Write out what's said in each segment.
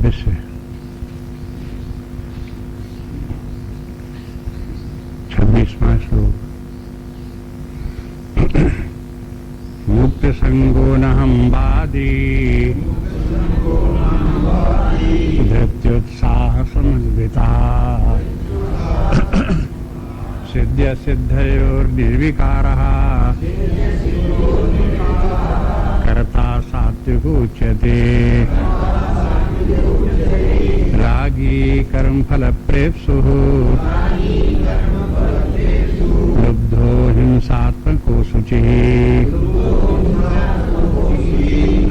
26 26वां श्लोक। मुक्त संगो नहं वादी धृत्युत्साह समन्विता सिद्ध्य सिद्धयोर्निर्विकारः कर्ता सात्विकोच्यते रागी कर्मफल प्रेप्सुः लुब्धो हिंसात्मको शुचिः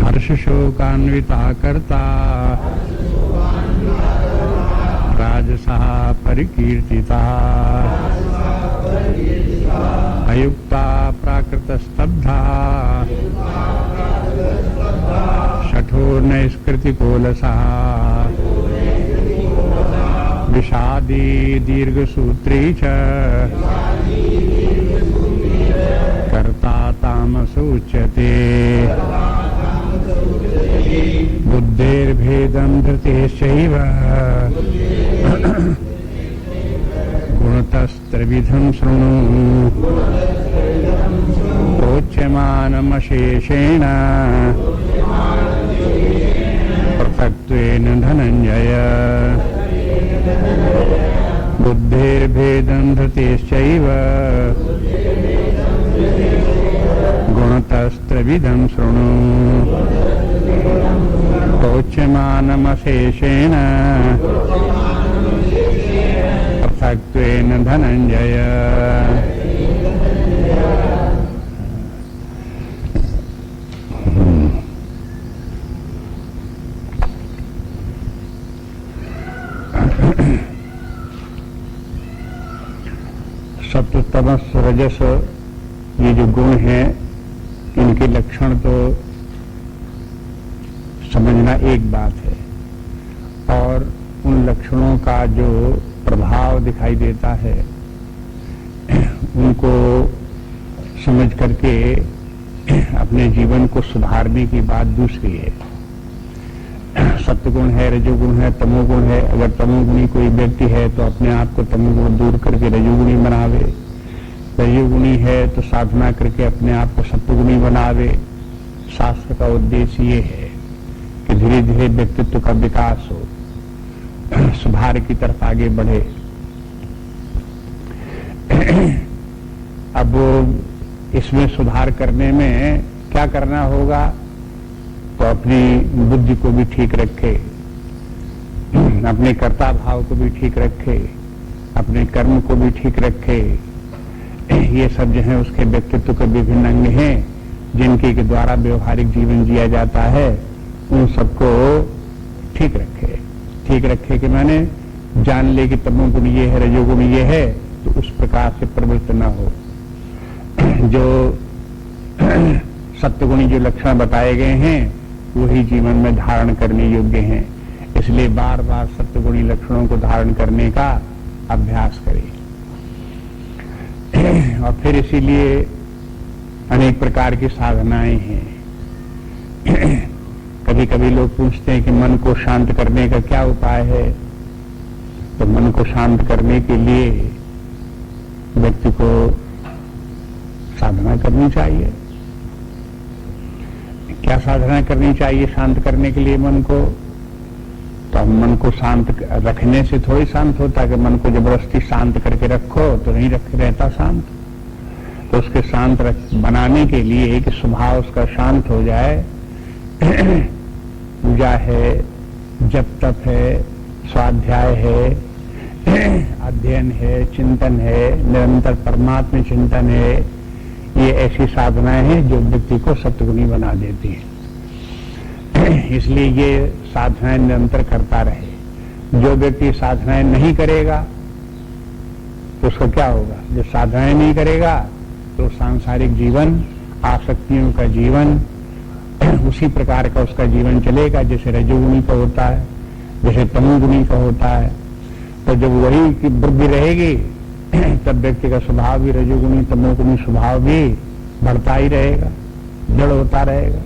हर्षशोकान्विता कर्ता राजसः परिकीर्तिता अयुक्ता प्राकृतस्तब्धा शठो नैष्कृतिकोलसः विषादी दीर्घसूत्री च कर्ता तामसोच्यते बुद्धेर्भेदं धृतेश्चैव गुणतस्त्रिविधं शृणु प्रोच्यमानमशेषेण पृथक्त्वेन धनञ्जय बुद्धेर्भेदं धृतेश्चैव गुणतस्त्रिविधं शृणु प्रोच्यमानमशेषेण पृथक्त्वेन धनञ्जय। सत्व तमस रजस ये जो गुण हैं इनके लक्षण तो समझना एक बात है, और उन लक्षणों का जो प्रभाव दिखाई देता है उनको समझ करके अपने जीवन को सुधारने की बात दूसरी है। सत्वगुण है, रजोगुण है, तमोगुण है। अगर तमोगुणी कोई व्यक्ति है तो अपने आप को तमोगुण दूर करके रजोगुणी बनावे, रजोगुणी है तो साधना करके अपने आप को सत्वगुणी बनावे। शास्त्र का उद्देश्य ये है कि धीरे धीरे व्यक्तित्व का विकास हो, सुधार की तरफ आगे बढ़े। अब इसमें सुधार करने में क्या करना होगा, तो अपनी बुद्धि को भी ठीक रखे, अपने कर्ता भाव को भी ठीक रखे, अपने कर्म को भी ठीक रखे। ये सब जो है उसके व्यक्तित्व के विभिन्न अंग हैं जिनके के द्वारा व्यवहारिक जीवन जिया जाता है। उन सबको ठीक रखे। ठीक रखे कि मैंने जान ले कि तमोगुण ये है, रजोगुण ये है, तो उस प्रकार से प्रवृत्त न हो। जो सत्वगुणी जो लक्षण बताए गए हैं वही जीवन में धारण करने योग्य हैं। इसलिए बार बार सत्वगुणी लक्षणों को धारण करने का अभ्यास करें। और फिर इसीलिए अनेक प्रकार की साधनाएं हैं। कभी कभी लोग पूछते हैं कि मन को शांत करने का क्या उपाय है, तो मन को शांत करने के लिए व्यक्ति को साधना करनी चाहिए। क्या साधना करनी चाहिए शांत करने के लिए मन को? तो हम मन को शांत रखने से थोड़ी शांत होता कि मन को जबरदस्ती शांत करके रखो तो नहीं रहता शांत। तो उसके शांत बनाने के लिए कि स्वभाव उसका शांत हो जाए, पूजा है, जप तप है, स्वाध्याय है, अध्ययन है, चिंतन है, निरंतर परमात्मा चिंतन है। ये ऐसी साधनाएं हैं जो व्यक्ति को सत्वगुणी बना देती हैं। इसलिए ये साधनाएं निरंतर करता रहे। जो व्यक्ति साधनाएं नहीं करेगा तो उसका क्या होगा? जो साधनाएं नहीं करेगा तो सांसारिक जीवन, आसक्तियों का जीवन, उसी प्रकार का उसका जीवन चलेगा जैसे रजोगुणी का होता है, जैसे तमोगुणी का होता है। तो जब वही की वृद्धि रहेगी तब व्यक्ति का स्वभाव भी रजोगुणी तमोगुणी स्वभाव भी बढ़ता ही रहेगा, जड़ होता रहेगा।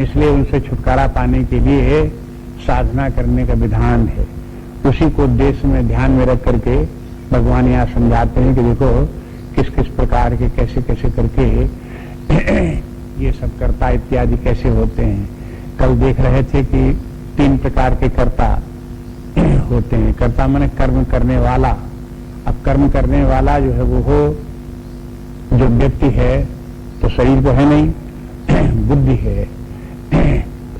इसलिए उनसे छुटकारा पाने के लिए साधना करने का विधान है। उसी को उद्देश्य में ध्यान में रख करके भगवान यहाँ समझाते हैं कि देखो किस किस प्रकार के कैसे कैसे करके ये सब कर्ता इत्यादि कैसे होते हैं। कल देख रहे थे कि 3 प्रकार के कर्ता होते हैं। कर्ता माने कर्म करने वाला। अब कर्म करने वाला जो है वो हो जो व्यक्ति है तो शरीर तो है नहीं, बुद्धि है।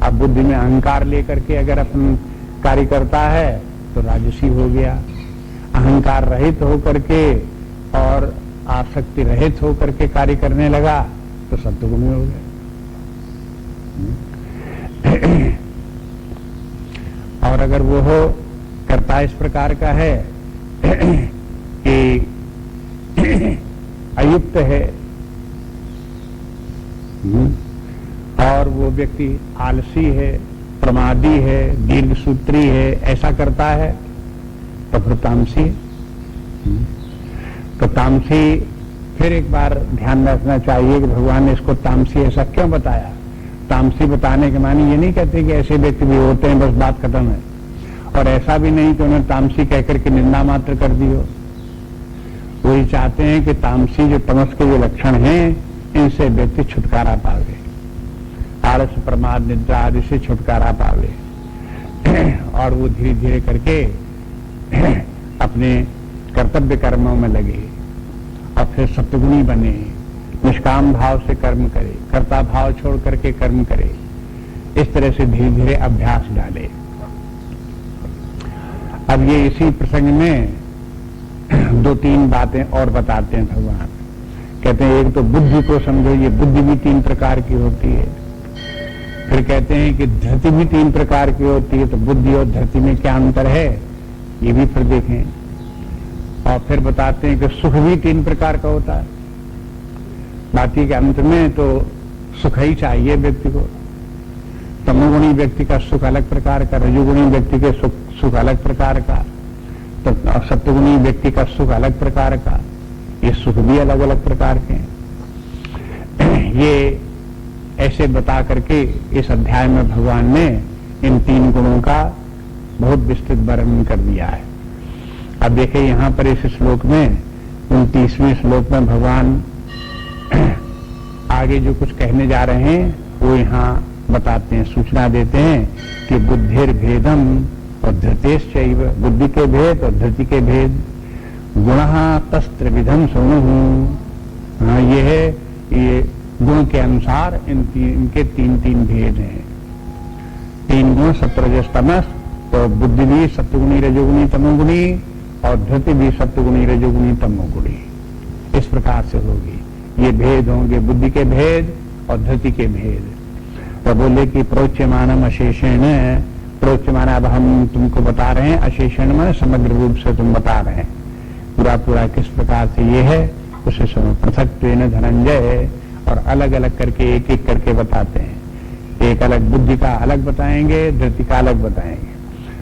अब बुद्धि में अहंकार लेकर के अगर अपन कार्य करता है तो राजसी हो गया। अहंकार रहित होकर के और आसक्ति रहित होकर के कार्य करने लगा तो सत्वगुणी हो गया। और अगर वो हो कर्ता इस प्रकार का है कि अयुक्त है और वो व्यक्ति आलसी है, प्रमादी है, दीर्घसूत्री है, ऐसा करता है तो फिर तामसी है। तो तामसी फिर एक बार ध्यान रखना चाहिए कि भगवान ने इसको तामसी ऐसा क्यों बताया। तामसी बताने के मानी ये नहीं कहते कि ऐसे व्यक्ति भी होते हैं बस बात खत्म है, और ऐसा भी नहीं कि उन्हें तामसी कहकर के निंदा मात्र कर दी हो। वही चाहते हैं कि तामसी जो तमस के जो लक्षण हैं इनसे व्यक्ति छुटकारा पावे, आलस प्रमाद निद्रा आदि से छुटकारा पावे और वो धीरे धीरे करके अपने कर्तव्य कर्मों में लगे और फिर सत्वगुणी बने, निष्काम भाव से कर्म करे, कर्ता भाव छोड़ करके कर्म करे। इस तरह से धीरे धीरे अभ्यास डाले। अब ये इसी प्रसंग में 2-3 बातें और बताते हैं भगवान। कहते हैं एक तो बुद्धि को समझो, ये बुद्धि भी 3 प्रकार की होती है। फिर कहते हैं कि धृति भी 3 प्रकार की होती है, तो बुद्धि और धृति में क्या अंतर है ये भी फिर देखें। और फिर बताते हैं कि सुख भी 3 प्रकार का होता है। बाकी के अंत में तो सुख ही चाहिए व्यक्ति को। तमोगुणी व्यक्ति का सुख अलग प्रकार का, रजोगुणी व्यक्ति के सुख अलग प्रकार का, तो सत्वगुणी व्यक्ति का सुख अलग प्रकार का। ये सुख भी अलग अलग प्रकार के हैं। ये ऐसे बता करके इस अध्याय में भगवान ने इन 3 गुणों का बहुत विस्तृत वर्णन कर दिया है। अब देखिए यहां पर इस श्लोक में 29वें श्लोक में भगवान आगे जो कुछ कहने जा रहे हैं वो यहाँ बताते हैं, सूचना देते हैं कि बुद्धिर भेदम और धृतेश्चैव, बुद्धि के भेद और धृति के भेद, गुणः तस्त्रिविधम सोनु। हाँ ये है, ये गुण के अनुसार इनके 3 भेद हैं। 3 गुण सत्वरजस तमस, तो बुद्धि भी सत्वगुणी रजोगुणी तमोगुणी और धृति भी सत्वगुणी रजोगुणी तमोगुणी, इस प्रकार से होगी। ये भेद होंगे बुद्धि के भेद और धृति के भेद। तो बोले कि प्रोच्यमानम अशेषेण, प्रोच्यमान अब हम तुमको बता रहे हैं, अशेषण में समग्र रूप से तुम बता रहे हैं पूरा पूरा किस प्रकार से ये है, उसे समय पृथक्त्वेन धनंजय, और अलग अलग करके एक एक करके बताते हैं। एक अलग बुद्धि का अलग बताएंगे, धृति का अलग बताएंगे।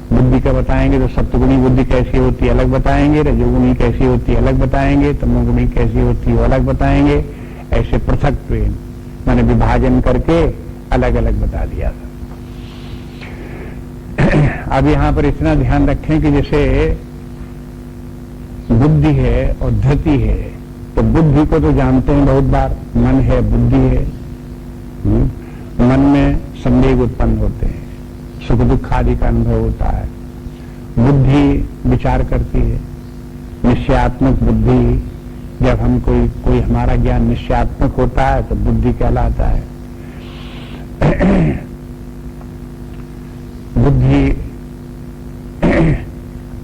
बुद्धि का बताएंगे तो सत्वगुणी बुद्धि कैसी होती है अलग बताएंगे, रजोगुणी कैसी होती है अलग बताएंगे, तमोगुणी कैसी होती है अलग बताएंगे। ऐसे पृथक्त्वेन माने विभाजन करके अलग अलग बता दिया था। अब यहां पर इतना ध्यान रखें कि जैसे बुद्धि है और धृति है, तो बुद्धि को तो जानते हैं बहुत बार, मन है बुद्धि है। मन में संवेग उत्पन्न होते हैं, सुख दुख आदि का अनुभव होता है। बुद्धि विचार करती है, निश्चयात्मक बुद्धि। जब हम कोई हमारा ज्ञान निश्चयात्मक होता है तो बुद्धि कहलाता है। बुद्धि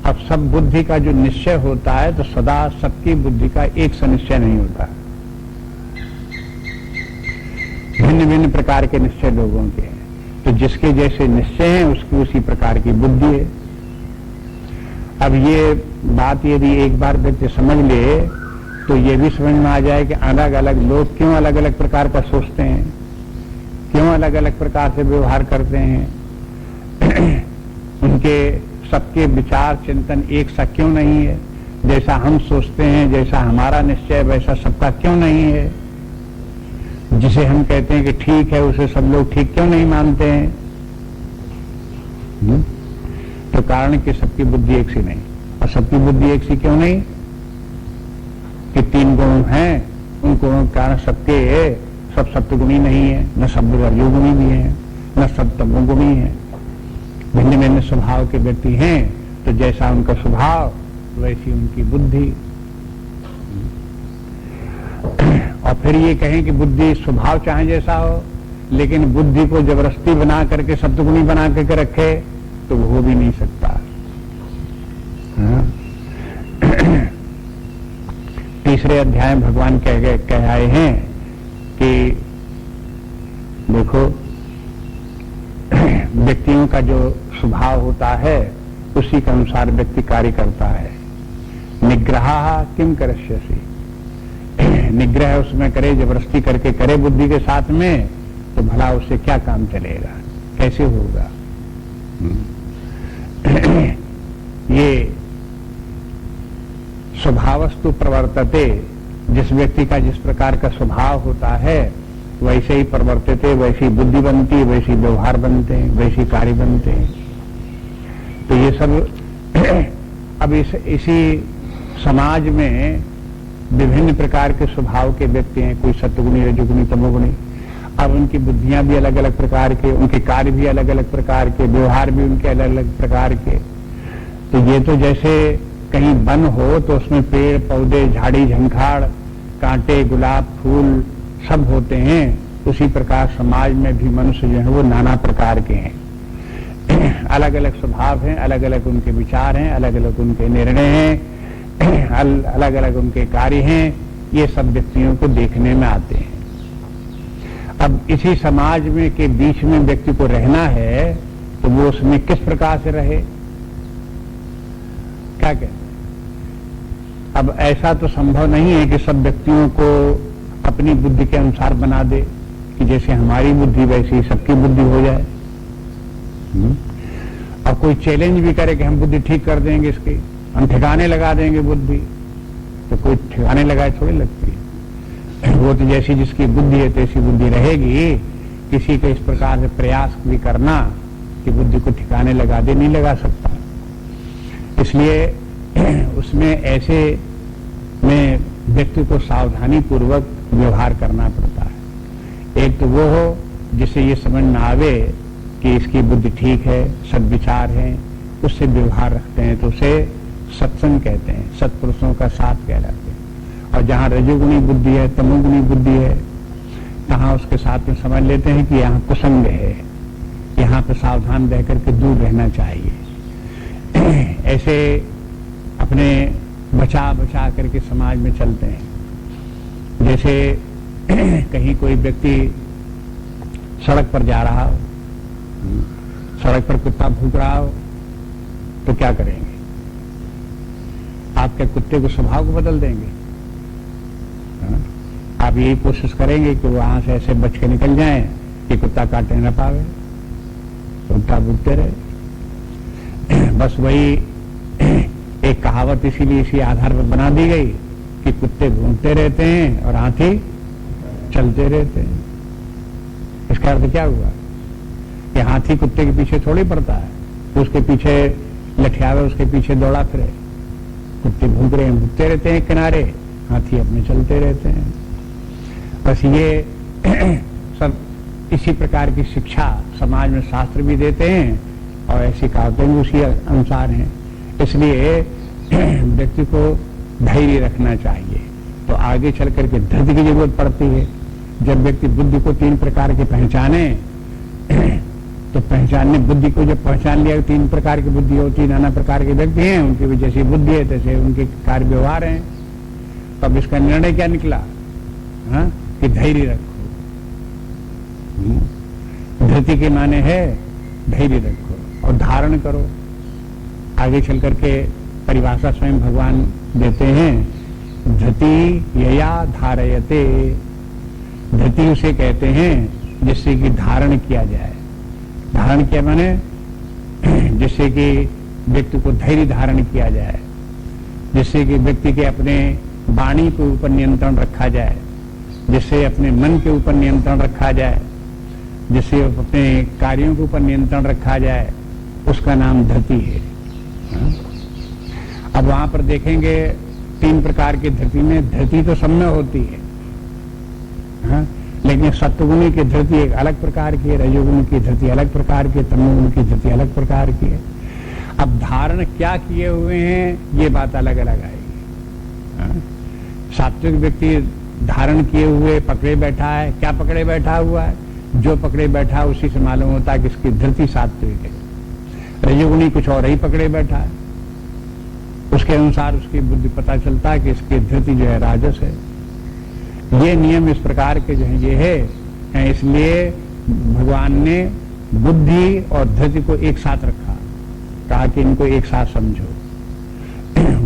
अब सब बुद्धि का जो निश्चय होता है तो सदा सबकी बुद्धि का एक सा निश्चय नहीं होता, भिन्न भिन्न प्रकार के निश्चय लोगों के हैं। तो जिसके जैसे निश्चय हैं उसकी उसी प्रकार की बुद्धि है। अब ये बात यदि एक बार व्यक्ति समझ ले तो ये भी समझ में आ जाए कि अलग अलग लोग क्यों अलग अलग प्रकार का सोचते हैं, क्यों अलग अलग प्रकार से व्यवहार करते हैं। उनके सबके विचार चिंतन एक सा क्यों नहीं है। जैसा हम सोचते हैं, जैसा हमारा निश्चय वैसा सबका क्यों नहीं है। जिसे हम कहते हैं कि ठीक है उसे सब लोग ठीक क्यों नहीं मानते हैं। तो कारण कि सबकी बुद्धि एक सी नहीं। और सबकी बुद्धि एक सी क्यों नहीं? कि 3 गुण हैं, उन गुणों के कारण सब सत्वगुणी नहीं है, न सब रजोगुणी भी है, न सब तमोगुणी है। भिन्न भिन्न स्वभाव के व्यक्ति हैं, तो जैसा उनका स्वभाव वैसी उनकी बुद्धि। और फिर ये कहें कि बुद्धि स्वभाव चाहे जैसा हो, लेकिन बुद्धि को जबरदस्ती बना करके सत्वगुणी बना करके रखे तो वो हो भी नहीं सकता। तीसरे अध्याय में भगवान कह आए हैं कि देखो, व्यक्तियों का जो स्वभाव होता है उसी के अनुसार व्यक्ति कार्य करता है। निग्रह किम करस्यसि, निग्रह उसमें करे, जबरदस्ती करके करे बुद्धि के साथ में, तो भला उससे क्या काम चलेगा, कैसे होगा? ये स्वभावस्तु प्रवर्तते, जिस व्यक्ति का जिस प्रकार का स्वभाव होता है वैसे ही प्रवर्तते, वैसी बुद्धि बनती है, वैसी व्यवहार बनते हैं, वैसी कार्य बनते हैं। तो ये सब अब इसी समाज में विभिन्न प्रकार के स्वभाव के व्यक्ति हैं, कोई सत्वगुणी, रजोगुणी, तमोगुणी। अब उनकी बुद्धियां भी अलग अलग प्रकार के, उनके कार्य भी अलग अलग प्रकार के, व्यवहार भी उनके अलग अलग प्रकार के। तो ये तो जैसे कहीं वन हो तो उसमें पेड़ पौधे, झाड़ी झंखाड़, कांटे, गुलाब, फूल सब होते हैं, उसी प्रकार समाज में भी मनुष्य जो है वो नाना प्रकार के हैं। अलग अलग स्वभाव हैं, अलग अलग उनके विचार हैं, अलग अलग उनके निर्णय हैं, अलग अलग उनके कार्य हैं। ये सब व्यक्तियों को देखने में आते हैं। अब इसी समाज में के बीच में व्यक्ति को रहना है, तो वो उसमें किस प्रकार से रहे, क्या कहते हैं? अब ऐसा तो संभव नहीं है कि सब व्यक्तियों को अपनी बुद्धि के अनुसार बना दे, कि जैसे हमारी बुद्धि वैसी सबकी बुद्धि हो जाए। और कोई चैलेंज भी करे कि हम बुद्धि ठीक कर देंगे, इसकी हम ठिकाने लगा देंगे बुद्धि, तो कोई ठिकाने लगाए थोड़ी लगती है। वो तो जैसी जिसकी बुद्धि है तैसी बुद्धि रहेगी। किसी को इस प्रकार से प्रयास भी करना कि बुद्धि को ठिकाने लगा दे, नहीं लगा सकता। इसलिए उसमें ऐसे में व्यक्ति को सावधानी पूर्वक व्यवहार करना पड़ता है। एक तो वो हो जिससे ये समझ में आवे कि इसकी बुद्धि ठीक है, सद्विचार है, उससे व्यवहार रखते हैं तो उसे सत्संग कहते हैं, सत्पुरुषों का साथ कहलाते हैं। और जहाँ रजोगुणी बुद्धि है, तमोगुणी बुद्धि है, तहाँ उसके साथ में समझ लेते हैं कि यहाँ कुसंग है, यहाँ पे सावधान रह करके दूर रहना चाहिए। ऐसे अपने बचा बचा करके समाज में चलते हैं। जैसे कहीं कोई व्यक्ति सड़क पर जा रहा हो, सड़क पर कुत्ता भूख रहा हो, तो क्या करेंगे? आप क्या कुत्ते को स्वभाव को बदल देंगे? आप यही कोशिश करेंगे कि वहां से ऐसे बच के निकल जाएं कि कुत्ता काटे न पावे, कुत्ता भूखते रहे। बस वही एक कहावत इसीलिए इसी आधार पर बना दी गई कि कुत्ते घूमते रहते हैं और हाथी चलते रहते हैं। इसका अर्थ क्या हुआ कि हाथी कुत्ते के पीछे थोड़ी पड़ता है, तो उसके पीछे लठियावे, उसके पीछे दौड़ा फिरे। कुत्ते भूख रहे हैं, भूखते रहते हैं किनारे, हाथी अपने चलते रहते हैं। बस ये सब इसी प्रकार की शिक्षा समाज में शास्त्र भी देते हैं और ऐसी कहावतें भी उसी अनुसार हैं। इसलिए व्यक्ति को धैर्य रखना चाहिए। तो आगे चल करके धैर्य की जरूरत पड़ती है। जब व्यक्ति बुद्धि को 3 प्रकार की पहचाने, तो पहचानने बुद्धि को जब पहचान लिया, 3 प्रकार की बुद्धि होती है, नाना प्रकार के व्यक्ति हैं, उनकी भी जैसी बुद्धि है तैसे उनके कार्य व्यवहार हैं। तब इसका निर्णय क्या निकला? हाँ, कि धैर्य रखो। धृति के माने है धैर्य रखो और धारण करो। आगे चल करके परिभाषा स्वयं भगवान देते हैं, धृति यया धारयते। धृति उसे कहते हैं जिससे कि धारण किया जाए। धारण किया माने जिससे कि व्यक्ति को धैर्य धारण किया जाए, जिससे कि व्यक्ति के अपने वाणी के ऊपर नियंत्रण रखा जाए, जिससे अपने मन के ऊपर नियंत्रण रखा जाए, जिससे अपने कार्यों के ऊपर नियंत्रण रखा जाए, उसका नाम धरती है। अब वहां पर देखेंगे 3 प्रकार की धरती में, धरती तो सब में होती है, लेकिन सत्वगुणी की धरती एक अलग प्रकार की है, रजोगुण की धरती अलग प्रकार की, तमोगुण की धरती अलग प्रकार की है। अब धारण क्या किए हुए हैं ये बात अलग अलग आएगी। सात्विक व्यक्ति धारण किए हुए पकड़े बैठा है, क्या पकड़े बैठा हुआ है? जो पकड़े बैठा है उसी से मालूम होता है कि इसकी धरती सात्विक है। रजोगुणी कुछ और ही पकड़े बैठा है, उसके अनुसार उसकी बुद्धि पता चलता है कि इसकी धरती जो है राजस है। ये नियम इस प्रकार के जो है ये है, इसलिए भगवान ने बुद्धि और धरती को एक साथ रखा, कहा कि इनको एक साथ समझो,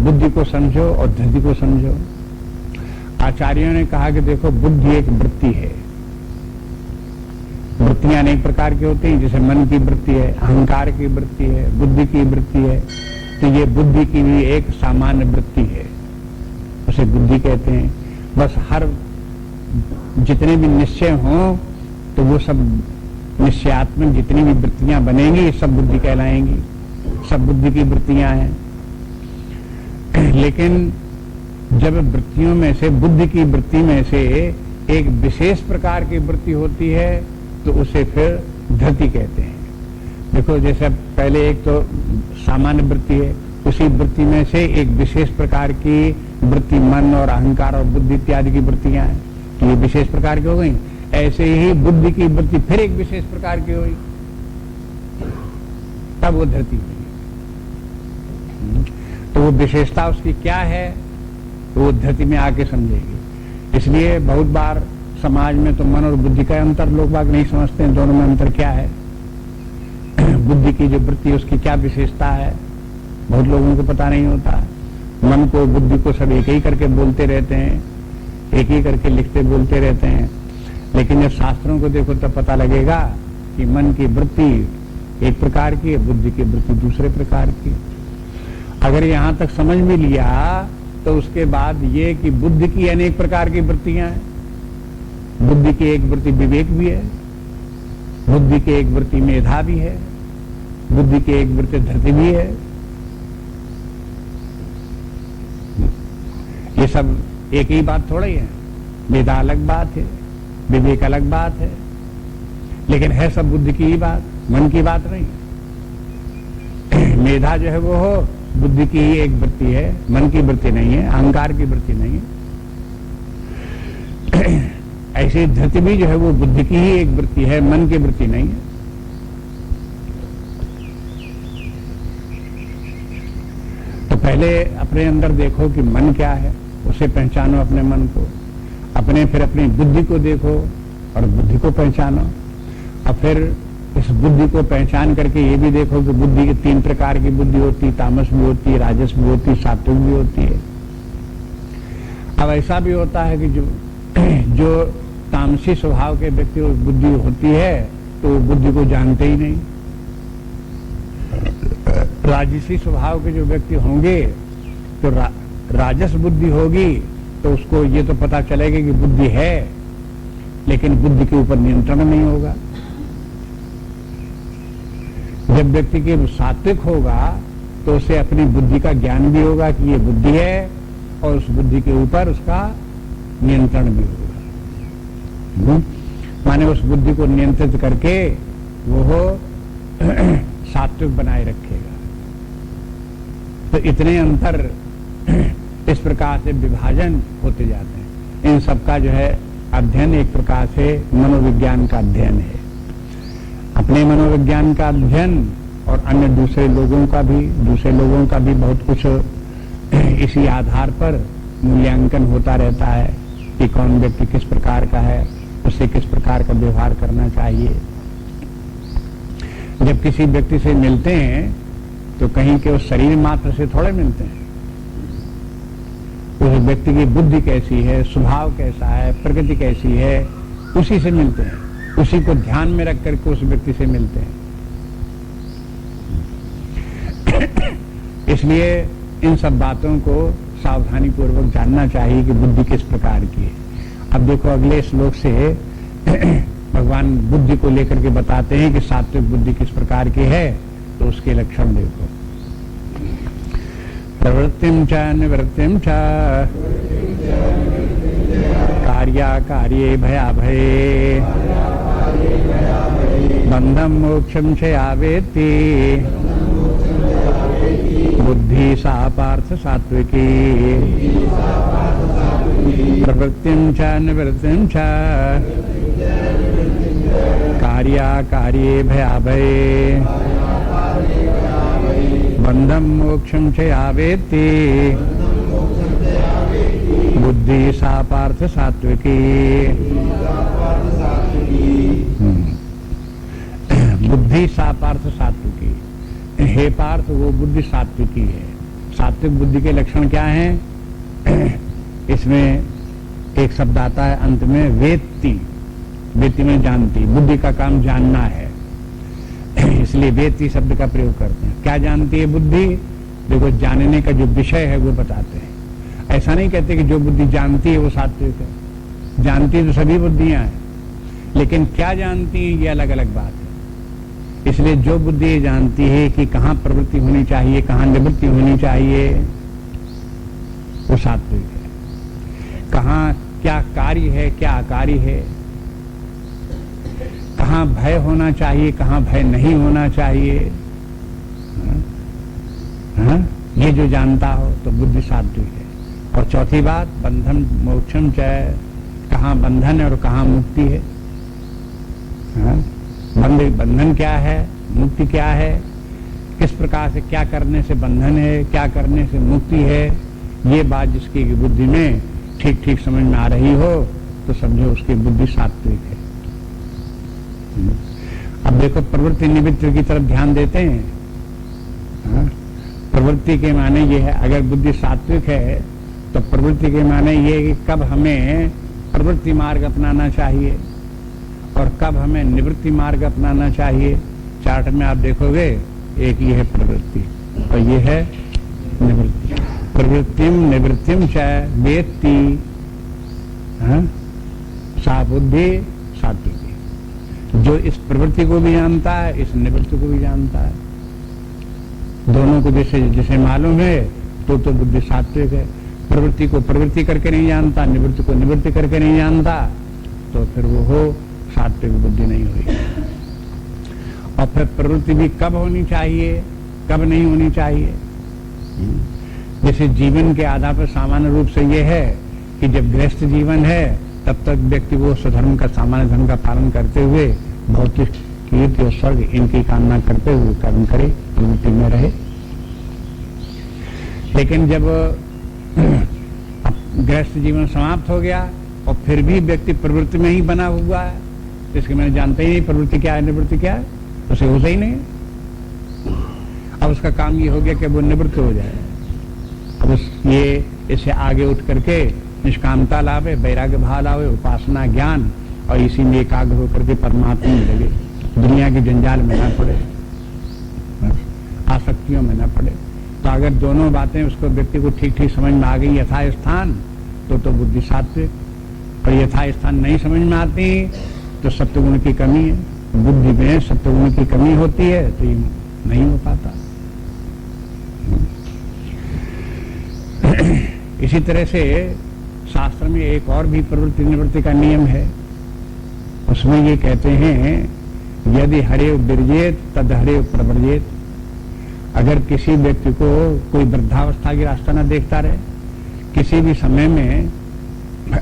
बुद्धि को समझो और धरती को समझो। आचार्यों ने कहा कि देखो बुद्धि एक वृत्ति है, वृत्तियां अनेक प्रकार की होती हैं, जैसे मन की वृत्ति है, अहंकार की वृत्ति है, बुद्धि की वृत्ति है। तो ये बुद्धि की भी एक सामान्य वृत्ति है, उसे बुद्धि कहते हैं। बस हर जितने भी निश्चय हों तो वो सब निश्चयात्मक जितनी भी वृत्तियां बनेंगी सब बुद्धि कहलाएंगी, सब बुद्धि की वृत्तियां हैं। लेकिन जब वृत्तियों में से, बुद्धि की वृत्ति में से एक विशेष प्रकार की वृत्ति होती है तो उसे फिर धरती कहते हैं। देखो जैसे पहले एक तो सामान्य वृत्ति है, उसी वृत्ति में से एक विशेष प्रकार की वृत्ति मन और अहंकार और बुद्धि इत्यादि की वृत्तियां हैं, तो ये विशेष प्रकार की हो गई। ऐसे ही बुद्धि की वृत्ति फिर एक विशेष प्रकार की हुई, तब वो धरती हुई। तो वो विशेषता उसकी क्या है तो वो धरती में आके समझेगी। इसलिए बहुत बार समाज में तो मन और बुद्धि का अंतर लोग बाग नहीं समझते हैं, दोनों में अंतर क्या है। बुद्धि की जो वृत्ति उसकी क्या विशेषता है बहुत लोगों को पता नहीं होता। मन को बुद्धि को सब एक ही करके बोलते रहते हैं, एक ही करके लिखते बोलते रहते हैं, लेकिन जब शास्त्रों को देखो तब पता लगेगा कि मन की वृत्ति एक प्रकार की है, बुद्धि की वृत्ति दूसरे प्रकार की। अगर यहां तक समझ में लिया तो उसके बाद ये कि बुद्धि की अनेक प्रकार की वृत्तियां हैं। बुद्धि की एक वृत्ति विवेक भी है, बुद्धि की एक वृत्ति मेधा भी है, बुद्धि की एक वृत्ति धरती भी है। ये सब एक ही बात थोड़ी है, मेधा अलग बात है, विवेक अलग बात है, लेकिन है सब बुद्धि की ही बात, मन की बात नहीं। मेधा जो है वो हो बुद्धि की ही एक वृत्ति है, मन की वृत्ति नहीं है, अहंकार की वृत्ति नहीं है। ऐसी धरती भी जो है वो बुद्धि की ही एक वृत्ति है, मन की वृत्ति नहीं है। तो पहले अपने अंदर देखो कि मन क्या है, उसे पहचानो अपने मन को, फिर अपनी बुद्धि को देखो और बुद्धि को पहचानो। और फिर इस बुद्धि को पहचान करके ये भी देखो कि बुद्धि के 3 प्रकार की बुद्धि होती, तामस भी होती है, राजस भी होती है, सात्विक भी होती है। अब ऐसा भी होता है कि जो तामसी स्वभाव के व्यक्ति को बुद्धि होती है तो वो बुद्धि को जानते ही नहीं। राजसी स्वभाव के जो व्यक्ति होंगे तो राजस बुद्धि होगी तो उसको ये तो पता चलेगा कि बुद्धि है, लेकिन बुद्धि के ऊपर नियंत्रण नहीं होगा। जब व्यक्ति के सात्विक होगा तो उसे अपनी बुद्धि का ज्ञान भी होगा कि ये बुद्धि है और उस बुद्धि के ऊपर उसका नियंत्रण भी होगा। माने उस बुद्धि को नियंत्रित करके वो सात्विक बनाए रखेगा। तो इतने अंतर इस प्रकार से विभाजन होते जाते हैं। इन सबका जो है अध्ययन एक प्रकार से मनोविज्ञान का अध्ययन है। अपने मनोविज्ञान का अध्ययन और अन्य दूसरे लोगों का भी बहुत कुछ इसी आधार पर मूल्यांकन होता रहता है कि कौन व्यक्ति किस प्रकार का है, उससे किस प्रकार का व्यवहार करना चाहिए। जब किसी व्यक्ति से मिलते हैं तो कहीं के उस शरीर मात्र से थोड़े मिलते हैं, उस व्यक्ति की बुद्धि कैसी है, स्वभाव कैसा है, प्रकृति कैसी है, उसी से मिलते हैं, उसी को ध्यान में रख करके उस व्यक्ति से मिलते हैं। इसलिए इन सब बातों को सावधानी पूर्वक जानना चाहिए कि बुद्धि किस प्रकार की है। अब देखो अगले श्लोक से भगवान बुद्धि को लेकर के बताते हैं कि सात्विक बुद्धि किस प्रकार की है तो उसके लक्षण देखो। प्रवृत्तिम च निवृत्तिम च कार्याकार्ये भयाभये बंधम मोक्षम च या वेत्ति बुद्धि सा पार्थ सात्विकी। प्रवृत्तिम च निवृत्तिम च कार्याकार्ये भयाभये बंधम मोक्षम च या वेत्ति बुद्धि सा पार्थ सात्विकी। बुद्धि सा पार्थ सात्विकी। हे पार्थ, वो बुद्धि सात्विकी है। सात्विक बुद्धि के लक्षण क्या हैं? इसमें एक शब्द आता है अंत में, वेत्ति। वेत्ति में जानती। बुद्धि का काम जानना है, इसलिए वेत्ति शब्द का प्रयोग करते हैं। क्या जानती है बुद्धि? देखो, जानने का जो विषय है वो बताते हैं। ऐसा नहीं कहते कि जो बुद्धि जानती है वो सात्विक है। जानती तो सभी बुद्धियां हैं, लेकिन क्या जानती है ये अलग अलग बात है। इसलिए जो बुद्धि जानती है कि कहां प्रवृत्ति होनी चाहिए, कहां निवृत्ति होनी चाहिए, वो सात्विक है। कहां क्या कार्य है, क्या अकार्य है, कहां भय होना चाहिए, कहां भय नहीं होना चाहिए, ये जो जानता हो तो बुद्धि सात्विक है। और चौथी बात, बंधन मोक्षम च, कहां बंधन है और कहां मुक्ति है। बंधन क्या है, मुक्ति क्या है, किस प्रकार से क्या करने से बंधन है, क्या करने से मुक्ति है, ये बात जिसकी बुद्धि में ठीक ठीक समझ में आ रही हो तो समझो उसकी बुद्धि सात्विक है। अब देखो, प्रवृत्ति निवृत्ति की तरफ ध्यान देते हैं। प्रवृत्ति के माने ये है, अगर बुद्धि सात्विक है तो प्रवृत्ति के माने ये है कि कब हमें प्रवृत्ति मार्ग अपनाना चाहिए और कब हमें निवृत्ति मार्ग अपनाना चाहिए। चार्ट में आप देखोगे, एक ये है प्रवृत्ति और ये है निवृत्ति। प्रवृत्तिम निवृत्तिम च वेत्ति सा बुद्धि सात्विकी। जो इस प्रवृत्ति को भी जानता है, इस निवृत्ति को भी जानता है, दोनों को जिसे मालूम है तो बुद्धि सात्विक है। प्रवृत्ति को प्रवृत्ति करके नहीं जानता, निवृत्ति को निवृत्ति करके नहीं जानता, तो फिर वो हो सात्विक बुद्धि नहीं हुई। और फिर प्रवृत्ति भी कब होनी चाहिए, कब नहीं होनी चाहिए। जैसे जीवन के आधार पर सामान्य रूप से ये है कि जब गृहस्थ जीवन है तब तक व्यक्ति वो स्वधर्म का, सामान्य धर्म का पालन करते हुए भौतिक कीर्ति और स्वर्ग इनकी कामना करते हुए कर्म करे, प्रवृत्ति में रहे। लेकिन जब गृहस्थ जीवन समाप्त हो गया और फिर भी व्यक्ति प्रवृत्ति में ही बना हुआ है, तो इसके मैंने जानता ही नहीं प्रवृत्ति क्या है, निवृत्ति क्या है, उसे होता ही नहीं। अब उसका काम ये हो गया कि वो निवृत्त हो जाए। अब ये इससे आगे उठ करके निष्कामता लावे, वैराग्य भाव लावे, उपासना ज्ञान, और इसी में एकाग्र होकर के परमात्मा में लगे, दुनिया की जंजाल में ना पड़े, आसक्तियों में ना पड़े। तो अगर दोनों बातें उसको व्यक्ति को ठीक ठीक समझ में आ गई यथा स्थान, तो बुद्धि सात्विक। और यथा स्थान नहीं समझ में आती तो सत्वगुण की कमी है। बुद्धि में सत्वगुण की कमी होती है तो ये नहीं हो पाता। इसी तरह से शास्त्र में एक और भी प्रवृत्ति निवृत्ति का नियम है। उसमें ये कहते हैं, यदि हरे विरजेत तद हरे प्रवर्जेत। अगर किसी व्यक्ति को कोई वृद्धावस्था की रास्ता न देखता रहे, किसी भी समय में,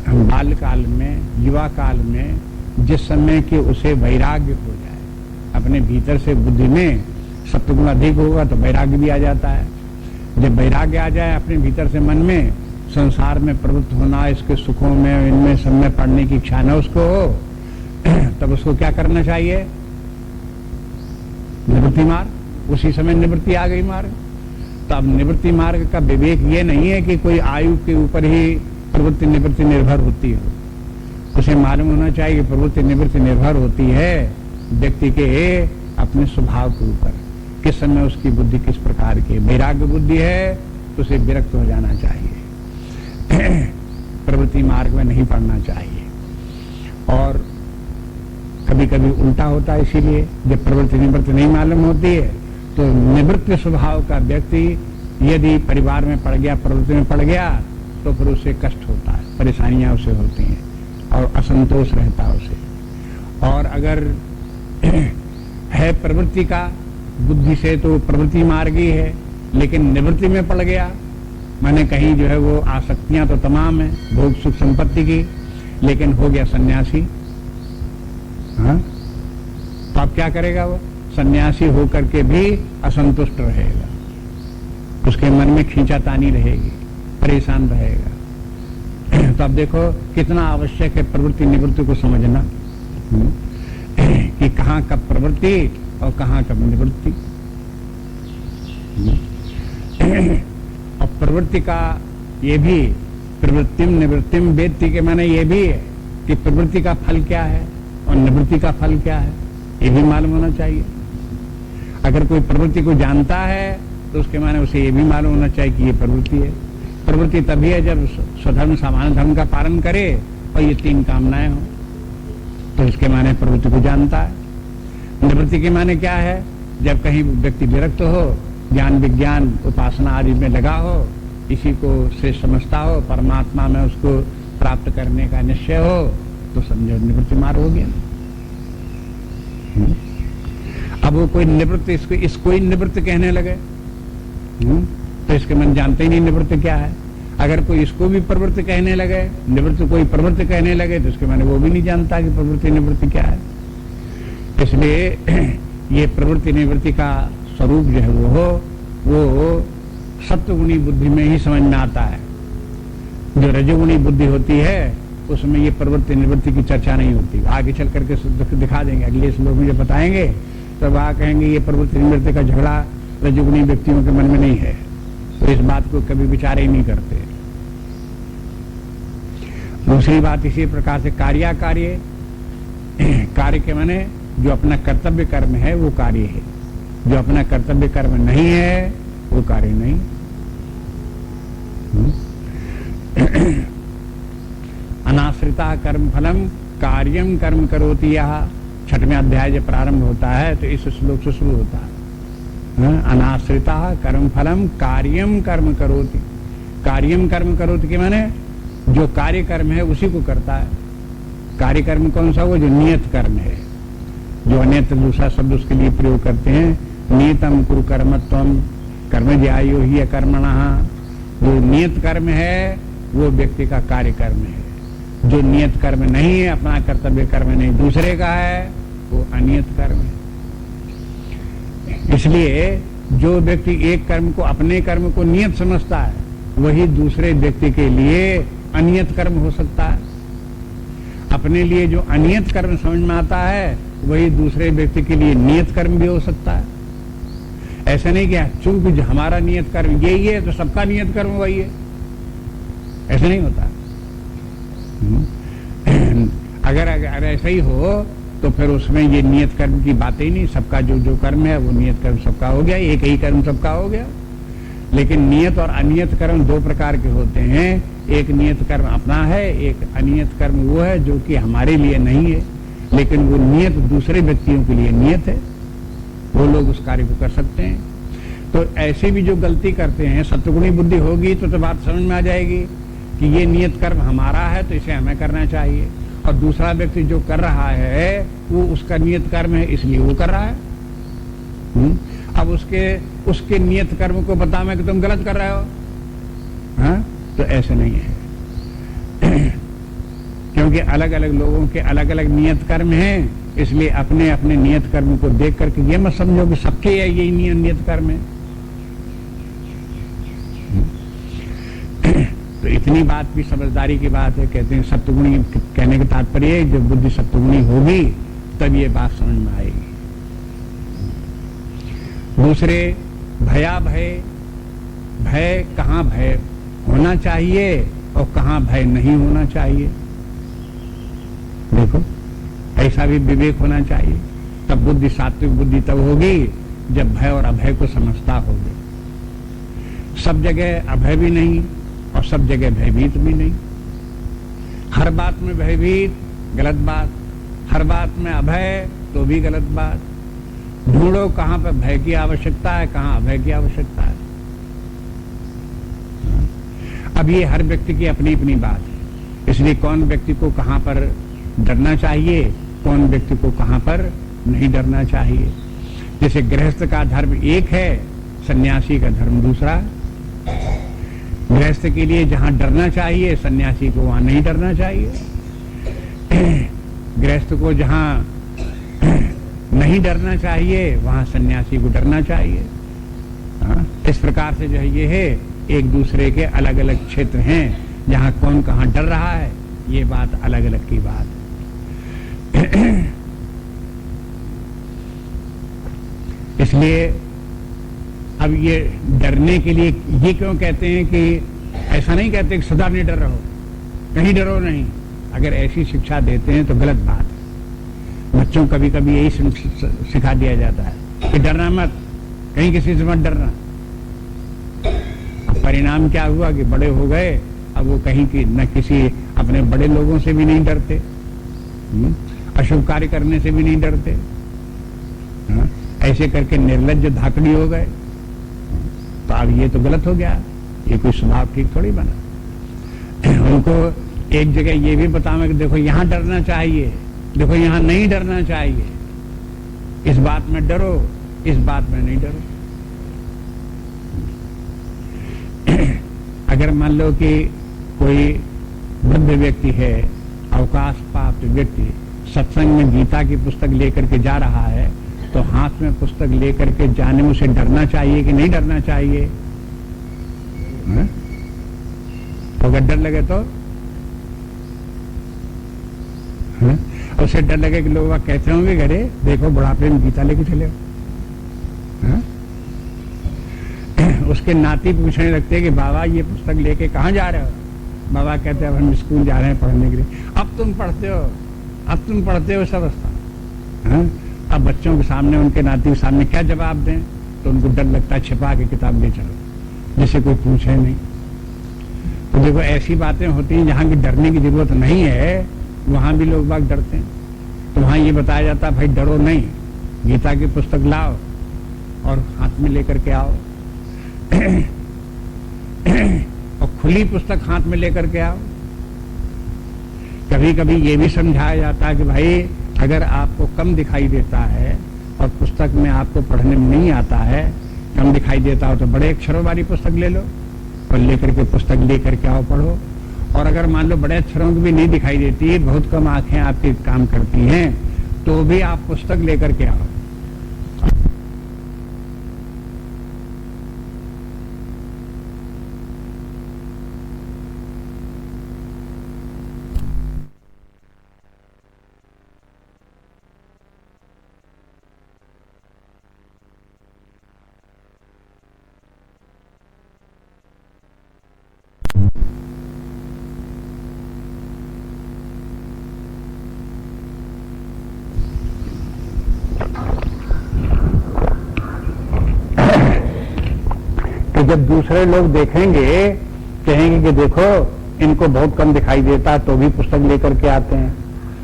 बाल्यकाल में, युवा काल में, जिस समय कि उसे वैराग्य हो जाए, अपने भीतर से बुद्धि में सत्वगुण अधिक होगा तो वैराग्य भी आ जाता है। जब वैराग्य आ जाए अपने भीतर से मन में, संसार में प्रवृत्त होना, इसके सुखों में, इनमें सब में पढ़ने की इच्छा न उसको हो, तब उसको क्या करना चाहिए? निवृत्ति मार्ग। उसी समय निवृत्ति आ गई मार्ग। तो अब निवृत्ति मार्ग का विवेक ये नहीं है कि कोई आयु के ऊपर ही प्रवृत्ति निवृत्ति निर्भर होती हो। उसे मालूम होना चाहिए कि प्रवृत्ति निवृत्ति निर्भर होती है व्यक्ति के अपने स्वभाव के ऊपर, किस समय उसकी बुद्धि किस प्रकार की। वैराग्य बुद्धि है तो उसे विरक्त हो जाना चाहिए, प्रवृत्ति मार्ग में नहीं पड़ना चाहिए। और कभी कभी उल्टा होता है, इसीलिए जब प्रवृत्ति निवृत्ति नहीं मालूम होती है तो निवृत्त स्वभाव का व्यक्ति यदि परिवार में पड़ गया, प्रवृत्ति में पड़ गया, तो फिर उसे कष्ट होता है, परेशानियां उसे होती हैं और असंतोष रहता है उसे। और अगर है प्रवृत्ति का बुद्धि से तो प्रवृत्ति मार्गी है, लेकिन निवृत्ति में पड़ गया, माने कहीं जो है वो आसक्तियां तो तमाम है भोग सुख संपत्ति की, लेकिन हो गया सन्यासी। हाँ, तो अब क्या करेगा वो? सन्यासी होकर के भी असंतुष्ट रहेगा, उसके मन में खींचातानी रहेगी, परेशान रहेगा। तो अब देखो कितना आवश्यक है प्रवृत्ति निवृत्ति को समझना, कि कहां कब प्रवृत्ति और कहां कब निवृत्ति। और प्रवृत्ति का ये भी प्रवृत्तिम निवृत्तिम वेत्ति के माने ये भी है कि प्रवृत्ति का फल क्या है और निवृत्ति का फल क्या है, ये भी मालूम होना चाहिए। अगर कोई प्रवृत्ति को जानता है तो उसके माने उसे ये भी मालूम होना चाहिए कि ये प्रवृत्ति है। प्रवृत्ति तभी है जब स्वधर्म सामान्य धर्म का पालन करे और ये तीन कामनाएं हो, तो इसके माने प्रवृत्ति को जानता है। निवृत्ति के माने क्या है? जब कहीं व्यक्ति विरक्त हो, ज्ञान विज्ञान उपासना आदि में लगा हो, इसी को से समझता हो, परमात्मा में उसको प्राप्त करने का निश्चय हो, तो समझो निवृत्ति मार्ग हो गया। अब वो कोई निवृत्त इसको ही निवृत्त कहने लगे, तो इसके मन जानते ही नहीं निवृत्त क्या है। अगर कोई इसको भी प्रवृत्ति कहने लगे, निवृत्त कोई प्रवृत्ति कहने लगे, तो इसके माने वो भी नहीं जानता कि प्रवृत्ति निवृत्ति क्या है। इसलिए ये प्रवृत्ति निवृत्ति का स्वरूप जो है वो सत्वगुणी बुद्धि में ही समझ में आता है। जो रजोगुणी बुद्धि होती है उसमें ये प्रवृत्ति निवृत्ति की चर्चा नहीं होती। आगे चल करके दिखा देंगे, अगले श्लोक में जब बताएंगे तो वहां कहेंगे ये प्रवृत्ति निवृत्ति का झगड़ा रजोगुणी व्यक्तियों के मन में नहीं है, तो इस बात को कभी विचार ही नहीं करते। दूसरी बात इसी प्रकार से कार्य कार्य के माने जो अपना कर्तव्य कर्म है वो कार्य है, जो अपना कर्तव्य कर्म नहीं है वो कार्य नहीं। अनाश्रिता कर्म फलम कार्यम कर्म करोति, यह 6वें अध्याय जब प्रारंभ होता है तो इस श्लोक से शुरू होता है। अनाश्रिता कर्म फलम कार्यम कर्म करोति। कार्यम कर्म करोति के माने जो कार्य कर्म है उसी को करता है। कार्य कर्म कौन सा? वो जो नियत कर्म है, जो अन्यत्र दूसरा शब्द उसके लिए प्रयोग करते हैं, नियतम कुरु कर्मत्वम कर्म ज्यायो ही कर्मणः। जो नियत कर्म है वो व्यक्ति का कार्य कर्म है। जो नियत कर्म नहीं है, अपना कर्तव्य कर्म नहीं, दूसरे का है, वो अनियत कर्म है। इसलिए जो व्यक्ति एक कर्म को, अपने कर्म को नियत समझता है, वही दूसरे व्यक्ति के लिए अनियत कर्म हो सकता है। अपने लिए जो अनियत कर्म समझ में आता है वही दूसरे व्यक्ति के लिए नियत कर्म भी हो सकता है। ऐसा नहीं कि चूंकि हमारा नियत कर्म यही है तो सबका नियत कर्म वही है, ऐसा नहीं होता। अगर ऐसा ही हो तो फिर उसमें ये नियत कर्म की बात ही नहीं, सबका जो जो कर्म है वो नियत कर्म सबका हो गया, एक ही कर्म सबका हो गया। लेकिन नियत और अनियत कर्म दो प्रकार के होते हैं। एक नियत कर्म अपना है, एक अनियत कर्म वो है जो कि हमारे लिए नहीं है, लेकिन वो नियत दूसरे व्यक्तियों के लिए नियत है, वो लोग उस कार्य को कर सकते हैं। तो ऐसे भी जो गलती करते हैं, सत्वगुणी बुद्धि होगी तो बात समझ में आ जाएगी कि ये नियत कर्म हमारा है तो इसे हमें करना चाहिए, और दूसरा व्यक्ति जो कर रहा है वो उसका नियत कर्म है इसलिए वो कर रहा है। अब उसके नियत कर्म को बता मैं कि तुम गलत कर रहे हो, हाँ? तो ऐसे नहीं है। क्योंकि अलग अलग लोगों के अलग अलग नियत कर्म हैं, इसलिए अपने अपने नियत कर्म को देख करके ये मत समझो कि सबके यही नियत कर्म है। तो इतनी बात भी समझदारी की बात है। कहते हैं सत्वगुणी, कहने का तात्पर्य है जब बुद्धि सत्वगुणी होगी तब ये बात समझ में आएगी। दूसरे भया भय, भय कहाँ भय होना चाहिए और कहाँ भय नहीं होना चाहिए, देखो ऐसा भी विवेक होना चाहिए। तब बुद्धि, सात्विक बुद्धि तब होगी जब भय और अभय को समझता होगी। सब जगह अभय भी नहीं और सब जगह भयभीत भी नहीं। हर बात में भयभीत गलत बात, हर बात में अभय तो भी गलत बात। ढूंढो कहां पर भय की आवश्यकता है, कहां अभय की आवश्यकता है। अब ये हर व्यक्ति की अपनी अपनी बात है, इसलिए कौन व्यक्ति को कहां पर डरना चाहिए, कौन व्यक्ति को कहां पर नहीं डरना चाहिए। जैसे गृहस्थ का धर्म एक है, सन्यासी का धर्म दूसरा। गृहस्थ के लिए जहां डरना चाहिए, सन्यासी को वहां नहीं डरना चाहिए। गृहस्थ को जहां नहीं डरना चाहिए, वहां सन्यासी को डरना चाहिए। इस प्रकार से जो है ये है, एक दूसरे के अलग अलग क्षेत्र हैं, जहां कौन कहां डर रहा है, ये बात अलग अलग की बात है। इसलिए अब ये डरने के लिए ये क्यों कहते हैं कि ऐसा नहीं कहते कि सदा निडर रहो, कहीं डरो नहीं। अगर ऐसी शिक्षा देते हैं तो गलत बात है। बच्चों कभी कभी यही सिखा दिया जाता है कि डरना मत, कहीं किसी से मत डरना। अब परिणाम क्या हुआ कि बड़े हो गए, अब वो कहीं की न किसी अपने बड़े लोगों से भी नहीं डरते, अशुभ कार्य करने से भी नहीं डरते। ऐसे करके निर्लज्ज धाकड़ी हो गए। तो अब ये तो गलत हो गया, ये कोई स्वभाव ठीक थोड़ी बना। उनको एक जगह ये भी बताऊं कि देखो यहां डरना चाहिए, देखो यहां नहीं डरना चाहिए, इस बात में डरो, इस बात में नहीं डरो। अगर मान लो कि कोई वृद्ध व्यक्ति है, अवकाश प्राप्त व्यक्ति सत्संग में गीता की पुस्तक लेकर के जा रहा है, तो हाथ में पुस्तक लेकर के जाने में उसे डरना चाहिए कि नहीं डरना चाहिए? तो अगर डर लगे तो उसे डर लगे कि लोग कहते होंगे घरे देखो बुढ़ापे में गीता लेके चले हो। उसके नाती पूछने लगते कि बाबा ये पुस्तक लेके कहाँ जा रहे हो? बाबा कहते हैं अब हम स्कूल जा रहे हैं पढ़ने के लिए। अब तुम पढ़ते हो, अब तुम पढ़ते हो सब अवस्था। अब बच्चों के सामने, उनके नाती के सामने क्या जवाब दें? तो उनको डर लगता है, छिपा के किताब ले चलो, जिसे कोई पूछे नहीं। तो देखो ऐसी बातें होती हैं जहां की डरने की जरूरत नहीं है, वहां भी लोग बाग डरते हैं। तो वहां ये बताया जाता है भाई डरो नहीं, गीता की पुस्तक लाओ और हाथ में लेकर के आओ। और खुली पुस्तक हाथ में लेकर के आओ। कभी कभी ये भी समझाया जाता है कि भाई अगर आपको कम दिखाई देता है और पुस्तक में आपको पढ़ने में नहीं आता है, कम दिखाई देता हो, तो बड़े अक्षरों वाली पुस्तक ले लो और लेकर के पुस्तक लेकर के आओ, पढ़ो। और अगर मान लो बड़े अक्षरों की भी नहीं दिखाई देती, बहुत कम आंखें आपके काम करती हैं, तो भी आप पुस्तक लेकर के आओ। जब दूसरे लोग देखेंगे, कहेंगे कि देखो इनको बहुत कम दिखाई देता है तो भी पुस्तक लेकर के आते हैं,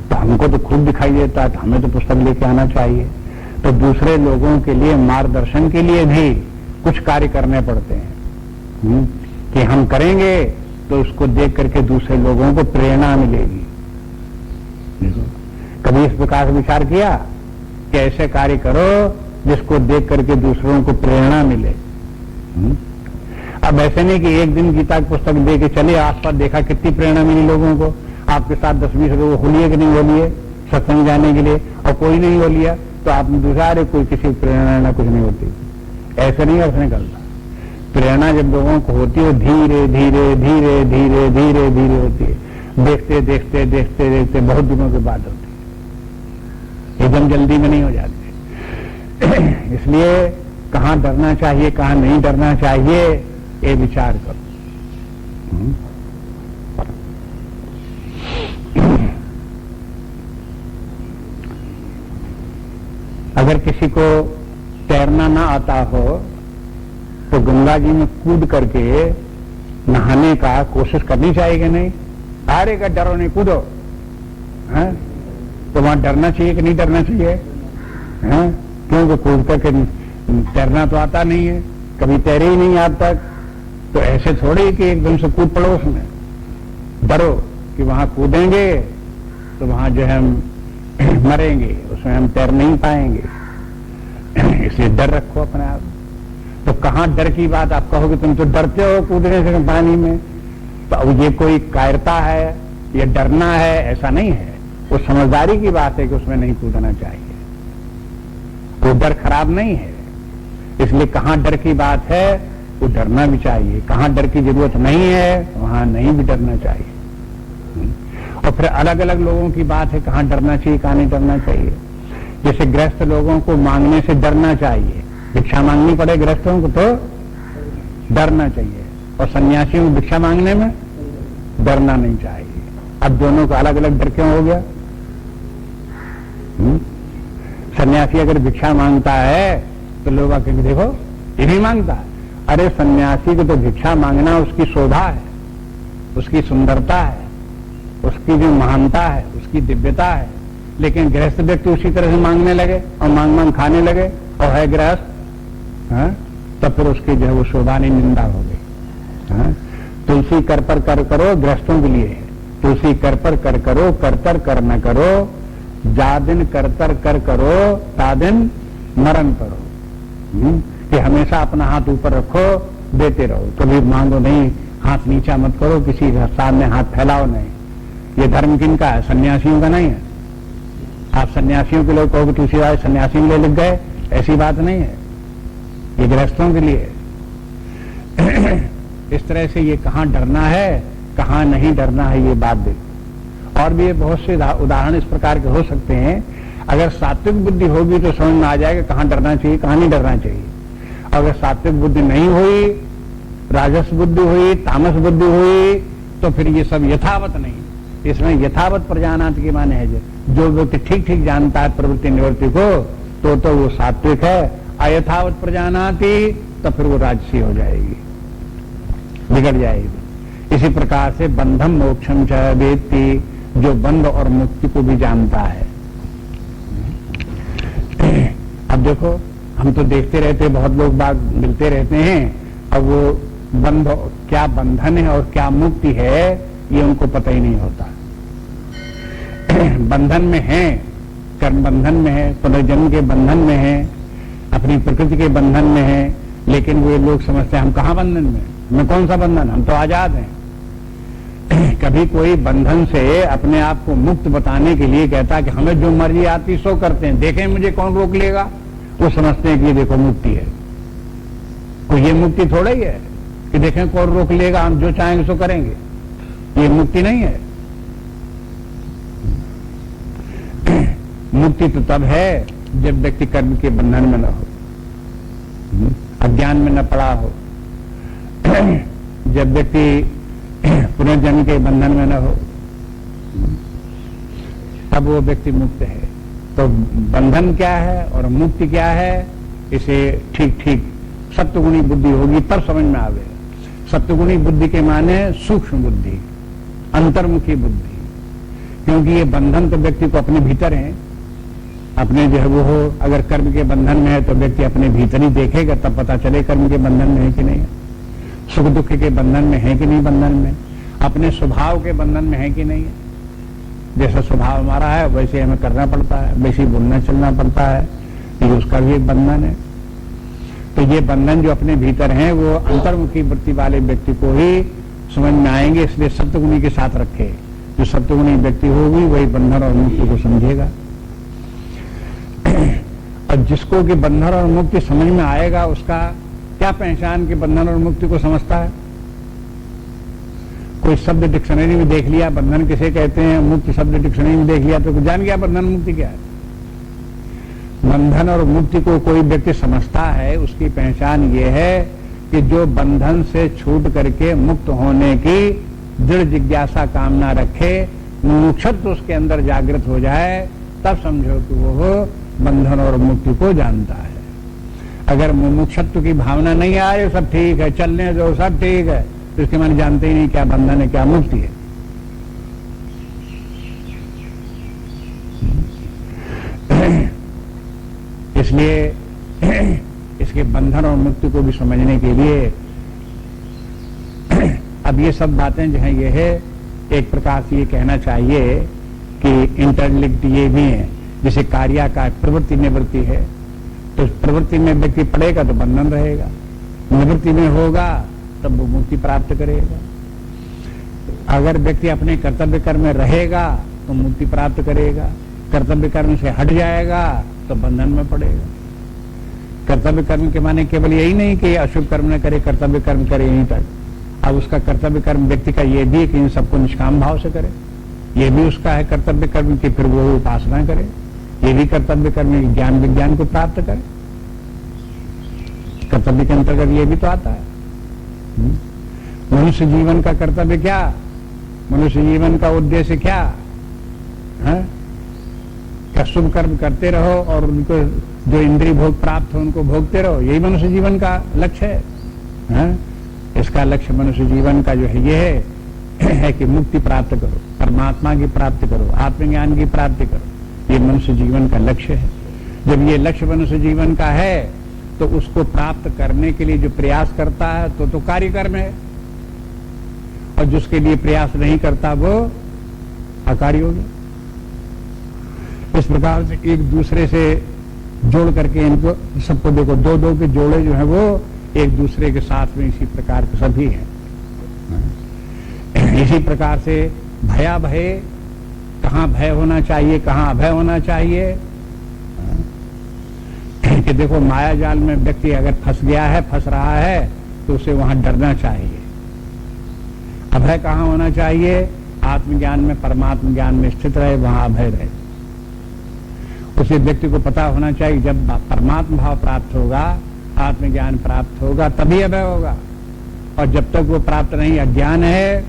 तो हमको तो खूब दिखाई देता है, तो हमें तो पुस्तक लेके आना चाहिए। तो दूसरे लोगों के लिए मार्गदर्शन के लिए भी कुछ कार्य करने पड़ते हैं कि हम करेंगे तो उसको देख करके दूसरे लोगों को प्रेरणा मिलेगी। कभी इस प्रकार से विचार किया कि ऐसे कार्य करो जिसको देख करके दूसरों को प्रेरणा मिले। अब ऐसे नहीं कि एक दिन गीता की पुस्तक दे के चले, आसपास देखा कितनी प्रेरणा मिली लोगों को। आपके साथ 10-20 लोग हो लिए कि नहीं हो लिए सत्संग जाने के लिए, और कोई नहीं हो लिया, तो आपने दूसरा कोई किसी प्रेरणा ना कुछ नहीं होती। ऐसे नहीं अर्थ निकलता। प्रेरणा जब लोगों को होती है, धीरे धीरे धीरे धीरे धीरे धीरे होती है, देखते देखते देखते देखते बहुत दिनों के बाद होती है, एकदम जल्दी में नहीं हो जाती। इसलिए कहां डरना चाहिए, कहां नहीं डरना चाहिए, ये विचार करो। अगर किसी को तैरना ना आता हो तो गंगा जी में कूद करके नहाने का कोशिश करनी चाहिए कि नहीं? अरे का डरो नहीं, कूदो। तो वहां डरना चाहिए कि नहीं डरना चाहिए? क्योंकि कूद करके तैरना तो आता नहीं है, कभी तैरे ही नहीं आज तक। तो ऐसे थोड़े कि एकदम से कूद पड़ो उसमें, डरो कि वहां कूदेंगे तो वहां जो है हम मरेंगे, उसमें हम तैर नहीं पाएंगे। इसलिए डर रखो अपने आप। तो कहां डर की बात? आप कहोगे तुम तो डरते हो कूदने से पानी में, तो अब ये कोई कायरता है, ये डरना है? ऐसा नहीं है। वो समझदारी की बात है कि उसमें नहीं कूदना चाहिए। वो डर खराब नहीं है। इसलिए कहां डर की बात है वो डरना भी चाहिए, कहां डर की जरूरत नहीं है वहां नहीं भी डरना चाहिए। और फिर अलग अलग लोगों की बात है, कहां डरना चाहिए कहां नहीं डरना चाहिए। जैसे गृहस्थ लोगों को मांगने से डरना चाहिए, भिक्षा मांगनी पड़े गृहस्थों को तो डरना चाहिए, और सन्यासियों को भिक्षा मांगने में डरना नहीं चाहिए। अब दोनों को अलग अलग डर क्यों हो गया? सन्यासी अगर भिक्षा मांगता है तो लोग आके देखो ये भी मांगता है। अरे सन्यासी को तो भिक्षा मांगना उसकी शोभा है, उसकी सुंदरता है, उसकी जो महानता है, उसकी दिव्यता है। लेकिन गृहस्थ व्यक्ति उसी तरह से मांगने लगे और मांग मांग खाने लगे और है गृहस्थ, तब फिर उसकी जो है वो शोभा नहीं, निंदा हो गई। तुलसी कर पर कर करो गृहस्थों के लिए है, तुलसी कर पर कर करो, करतर कर न करो, जा दिन करतर कर करो, ता दिन मरण करो। कि हमेशा अपना हाथ ऊपर रखो, देते रहो, कभी मांगो नहीं, हाथ नीचा मत करो, किसी के सामने हाथ फैलाओ नहीं। ये धर्म किनका है? सन्यासियों का नहीं है। आप सन्यासियों के लोग कहोगे तुलसीदास सन्यासी में ले लिख गए, ऐसी बात नहीं है, ये गृहस्थों के लिए। इस तरह से ये कहां डरना है कहां नहीं डरना है ये बात देखो। और भी ये बहुत से उदाहरण इस प्रकार के हो सकते हैं। अगर सात्विक बुद्धि होगी तो समझ में आ जाएगा कहां डरना चाहिए कहां नहीं डरना चाहिए। अगर सात्विक बुद्धि नहीं हुई, राजस बुद्धि हुई, तामस बुद्धि हुई, तो फिर ये सब यथावत नहीं। इसमें यथावत प्रजानात के माने है जो व्यक्ति ठीक ठीक जानता है प्रवृत्ति निवृत्ति को तो वो सात्विक है। अयथावत प्रजानाति तो फिर वो राजसी हो जाएगी, बिगड़ जाएगी। इसी प्रकार से बंधम मोक्षम च वेत्ति, जो बंध और मुक्ति को भी जानता है। अब देखो हम तो देखते रहते, बहुत लोग बाग मिलते रहते हैं, अब वो बंध क्या बंधन है और क्या मुक्ति है ये उनको पता ही नहीं होता। बंधन में है, कर्म बंधन में है, पुनर्जन्म के बंधन में है, अपनी प्रकृति के बंधन में है, लेकिन वो लोग समझते हैं हम कहाँ बंधन में, हमें कौन सा बंधन, हम तो आजाद हैं। कभी कोई बंधन से अपने आप को मुक्त बताने के लिए कहता है कि हमें जो मर्जी आती सो करते हैं, देखें मुझे कौन रोक लेगा। वो समझते हैं कि ये देखो मुक्ति है। तो ये मुक्ति थोड़ा ही है कि देखें कौन रोक लेगा, हम जो चाहेंगे सो करेंगे, ये मुक्ति नहीं है। मुक्ति तो तब है जब व्यक्ति कर्म के बंधन में न हो, अज्ञान में न पड़ा हो, जब व्यक्ति पुनर्जन्म के बंधन में न हो, तब वो व्यक्ति मुक्त है। तो बंधन क्या है और मुक्ति क्या है, इसे ठीक ठीक सत्वगुणी बुद्धि होगी तब समझ में आवेगा। सत्वगुणी बुद्धि के माने सूक्ष्म बुद्धि, अंतर्मुखी बुद्धि, क्योंकि ये बंधन तो व्यक्ति को अपने भीतर है। अपने जो है वो हो, अगर कर्म के बंधन में है तो व्यक्ति अपने भीतर ही देखेगा, तब पता चले कर्म के बंधन में है कि नहीं है, सुख दुख के बंधन में है कि नहीं, बंधन में अपने स्वभाव के बंधन में है कि नहीं है। जैसा स्वभाव हमारा है वैसे हमें करना पड़ता है, वैसे बोलना चलना पड़ता है, ये उसका भी एक बंधन है। तो ये बंधन जो अपने भीतर हैं वो अंतर्मुखी वृत्ति वाले व्यक्ति को ही समझ में आएंगे। इसलिए सत्वगुणी के साथ रखे, जो सत्वगुणी व्यक्ति होगी वही बंधन और मुक्ति को समझेगा। और जिसको कि बंधन और मुक्ति समझ में आएगा उसका क्या पहचान के बंधन और मुक्ति को समझता है। कोई शब्द डिक्शनरी में देख लिया बंधन किसे कहते हैं, मुक्ति शब्द डिक्शनरी में देख लिया तो जान गया बंधन मुक्ति क्या है। बंधन और मुक्ति को कोई व्यक्ति समझता है, उसकी पहचान ये है कि जो बंधन से छूट करके मुक्त होने की दृढ़ जिज्ञासा कामना रखे, मुमुक्षुत्व उसके अंदर जागृत हो जाए, तब समझो कि वो बंधन और मुक्ति को जानता है। अगर मुमुक्षुत्व की भावना नहीं आए, सब ठीक है, चलने दो, सब ठीक है, तो इसके माने जानते ही नहीं क्या बंधन है क्या मुक्ति है। इसलिए इसके बंधन और मुक्ति को भी समझने के लिए अब ये सब बातें जो हैं ये है एक प्रकार से ये कहना चाहिए कि इंटरलिंक्ड ये भी है। जैसे कार्य का प्रवृत्ति निवृत्ति है, तो प्रवृत्ति में व्यक्ति पड़ेगा तो बंधन रहेगा, निवृत्ति में होगा तब वो मुक्ति प्राप्त करेगा। अगर व्यक्ति अपने कर्तव्य कर्म में रहेगा तो मुक्ति प्राप्त करेगा, कर्तव्य कर्म से हट जाएगा तो बंधन में पड़ेगा। कर्तव्य कर्म के माने केवल यही नहीं कि अशुभ कर्म न करे, कर्तव्य कर्म करे यहीं तक। अब उसका कर्तव्य कर्म व्यक्ति का ये भी कि इन सबको निष्काम भाव से करे, ये भी उसका है कर्तव्य कर्म कि फिर वो उपासना करे, ये भी कर्तव्य कर्म ज्ञान विज्ञान को प्राप्त करे। कर्तव्य के अंतर्गत ये भी तो आता है। मनुष्य जीवन का कर्तव्य क्या, मनुष्य जीवन का उद्देश्य क्या है? क्या शुभ कर्म करते रहो और उनको जो इंद्रिय भोग प्राप्त हो उनको भोगते रहो, यही मनुष्य जीवन का लक्ष्य है? इसका लक्ष्य मनुष्य जीवन का जो है ये है कि मुक्ति प्राप्त करो, परमात्मा की प्राप्ति करो, आत्मज्ञान की प्राप्ति करो, ये मनुष्य जीवन का लक्ष्य है। जब ये लक्ष्य मनुष्य जीवन का है तो उसको प्राप्त करने के लिए जो प्रयास करता है तो कार्य कर्म है, और जिसके लिए प्रयास नहीं करता वो अकार्य हो गया। इस प्रकार से एक दूसरे से जोड़ करके इनको सबको देखो, दो दो के जोड़े जो है वो एक दूसरे के साथ में इसी प्रकार के सभी हैं। इसी प्रकार से भया भय, कहाँ भय होना चाहिए कहाँ अभय होना चाहिए, कि देखो माया जाल में व्यक्ति अगर फंस गया है, फंस रहा है तो उसे वहां डरना चाहिए। अभय कहाँ होना चाहिए, आत्मज्ञान में, परमात्म ज्ञान में स्थित रहे, वहां अभय रहे। उसे व्यक्ति को पता होना चाहिए जब परमात्म भाव प्राप्त होगा, आत्मज्ञान प्राप्त होगा तभी अभय होगा, और जब तक वो प्राप्त नहीं, अज्ञान है,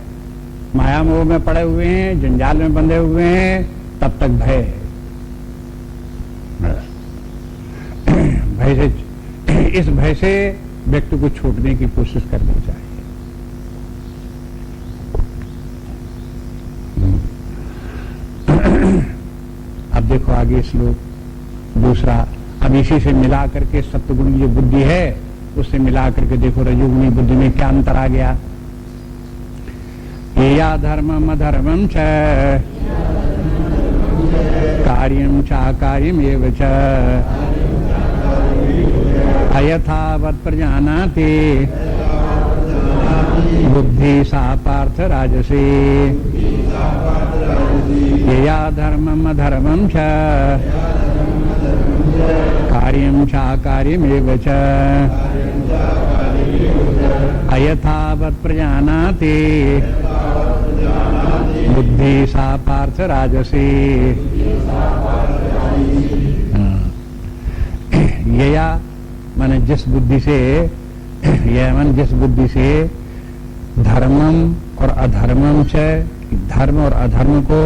माया मोह में पड़े हुए हैं, जंजाल में बंधे हुए हैं, तब तक भय है। भय से, इस भय से व्यक्ति को छूटने की कोशिश करनी चाहिए। अब देखो आगे श्लोक दूसरा, अब इसी से मिला करके सत्वगुण जो बुद्धि है उससे मिला करके देखो रजोगुणी बुद्धि में क्या अंतर आ गया। या धर्मम अधर्मम च कार्यम चाकार्यम एव च अयथावत् प्रजानाति बुद्धि सा पार्थ राजसी। या धर्मम अधर्मम च कार्यम चाकार्यमेव च अयथावत् प्रजानाति बुद्धि सा पार्थ राजसी। यया माने जिस बुद्धि से, यह माने जिस बुद्धि से धर्मम और अधर्मम च, धर्म और अधर्म को,